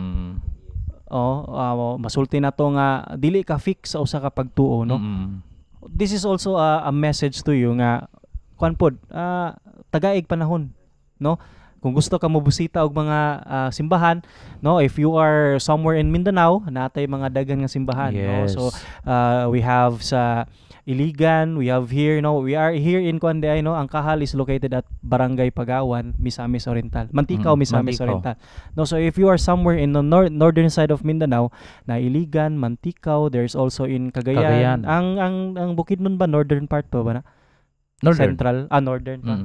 Masulti na to nga dili ka fix sa usa ka pagtuo, no. This is also a message to you nga kuan pod tagaig panahon, no. kung gusto ka mobusita og mga simbahan, no, if you are somewhere in Mindanao, natay mga daghang nga simbahan, no. Yes. So we have sa Iligan, we have here, no, we are here in Kuanday, no. Ang Kahal is located at Barangay Pagawan, Misamis Oriental. Mantikaw, Misamis Mantikaw. Oriental. No, so if you are somewhere in the northern side of Mindanao, na Iligan, Mantikaw, there's also in Cagayan. Cagayan. Ang Bukidnon ba northern part pa ba na? Northern. Central, northern pa.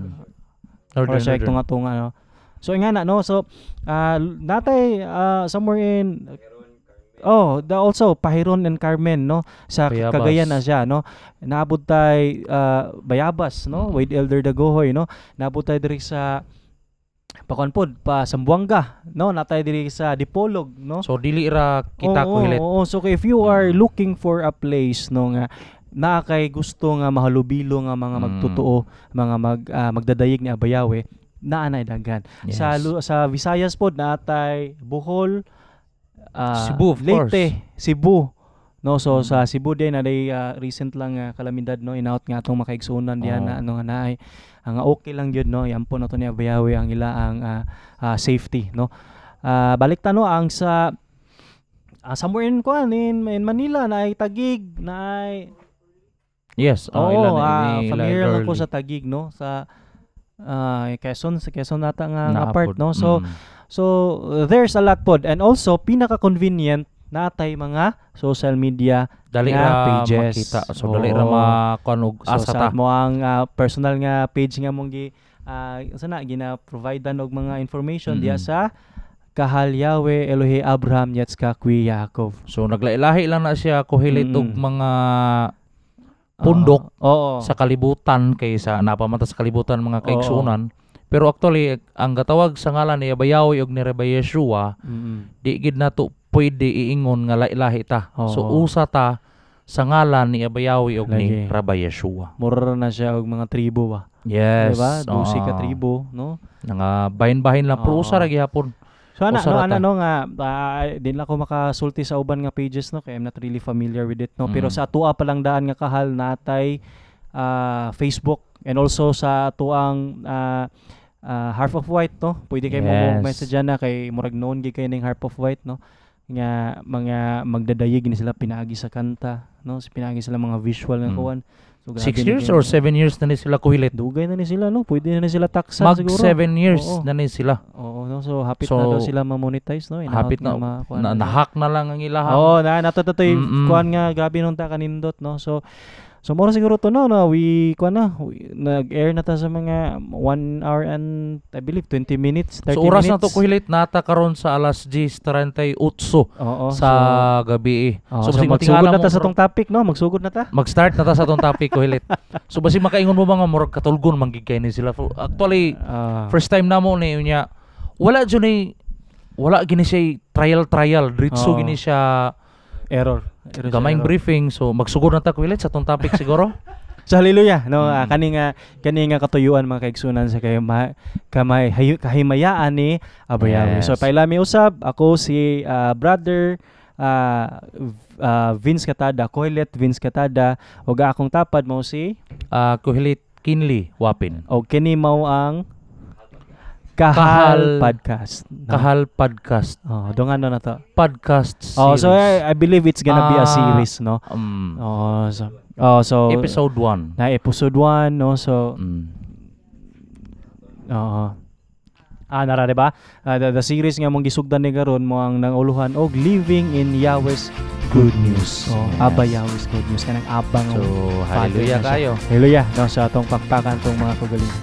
Northern. Or siya tunga-tunga, no. So nga na, no, so natay somewhere in also Pahiron and Carmen, no, sa Bayabas. Cagayan na siya, no. Naabot tay Bayabas, no, with Elder Dagohoy, no. Naabot tay diri sa Pakuanpod pa Sambuanga, no, natay diri sa Dipolog, no. So dili ra kita Kuhilit. Oo, so if you are looking for a place, no, nga na kay gusto nga mahalubilo nga mga magtotoo, mga magdadayeg ni Abayawe, naa na daghan. Yes. Sa Visayas pod natay Bohol, Cebu, of Leyte, course. Cebu. No, so sa Cebu din na recent lang kalamidad, no, inaot nga atong makaigsunan diyan na ano nga naay ang okay lang gyud, no, yampon na to ni Abayawe ang ila ang safety, no. Balik ta, no, ang sa somewhere in Manila na ay Taguig, na ay Yes. familiar ako sa Taguig, no, sa Quezon nata nga part, no. So there's a lot pod, and also pinaka-convenient natay mga social media dali nga ra pages. makita. So dali ra makunog So asa sa ta. mo ang personal nga page nga mong gina-providean og mga information diya sa Kahal Yahweh Elohe Abraham Yitzchak Kwi Yaakov. So naglailahi lang na siya Kuhilit og mga pundok sa kalibutan kaysa napamata sa kalibutan mga kaigsunan. Pero actually ang gatawag sa ngalan ni Abayawe ug ni Rabbi Yeshua, di gid nato pwede iingon nga lahi ta. So usa ta sa ngalan ni Abayawe ug ni Rabbi Yeshua. Mura na siya og mga tribo ba. Yes. Diba? 12 ka tribo, no? Nga bahin-bahin lang pero usa ra gyapon. So nga din lang ako makasulti sa uban nga pages, no, kay I'm not really familiar with it, no. Pero sa tua pa lang daan nga Kahal natay Facebook, and also sa tuang Harp of White, no. Pwede kayo mo message na kay murag noon gi kay ning Harp of White, no. Nga mga magdadayeg ni sila pinaagi sa kanta, no. Pinaagi sila mga visual nga kuan. So, 6 years or 7 years na ni sila Kuhilit. Dugay na ni sila, no. Pwede na ni sila taksan Mag siguro. 7 years na ni sila. Oo, no. So hapit na daw sila ma-monetize, no. Hapit na na-hack na lang ang ilaha. Natatoy kuan nga grabe nung ta kanindot, no. So mura siguro to, no, we nag-air na ta sa mga 1 hour and I believe 20 minutes, 30 so oras minutes. na to Kuhilit nata karon sa alas 10:38 sa gabi. So magsugod na ta sa tong topic, no. Magsugod na ta. Mag-start na ta sa tong topic Kuhilit. So basi makaingon mo ba nga murag katulgon manggigay ni sila. Actually first time namo ni unya wala gini siya trial diretso gini siya error gamayng briefing. So magsugod na ta Kuhilit sa tong topic siguro. So hallelujah, no. Kani nga katuyuan mga kaigsunan sa kahimayaan ni Abayawe. So pailami usab ako si brother Vince Katada, Kuhilit Vince Katada, ug akong tapad mo si Kuhilit Kinli Wapin. O kini mao ang Kahal Podcast. Kahal Podcast. Dongan na to. Podcast series. So I believe it's gonna be a series, no. So episode 1. Na episode 1, no. So nara, diba? The series nga mong gisugdan ni karon mo ang nanguluhan og Living in Yahweh's Good News. Aba Yahweh's Good News kanang abang. So hallelujah kayo. Hallelujah, no, sa atong pakpakan tong mga kagaling.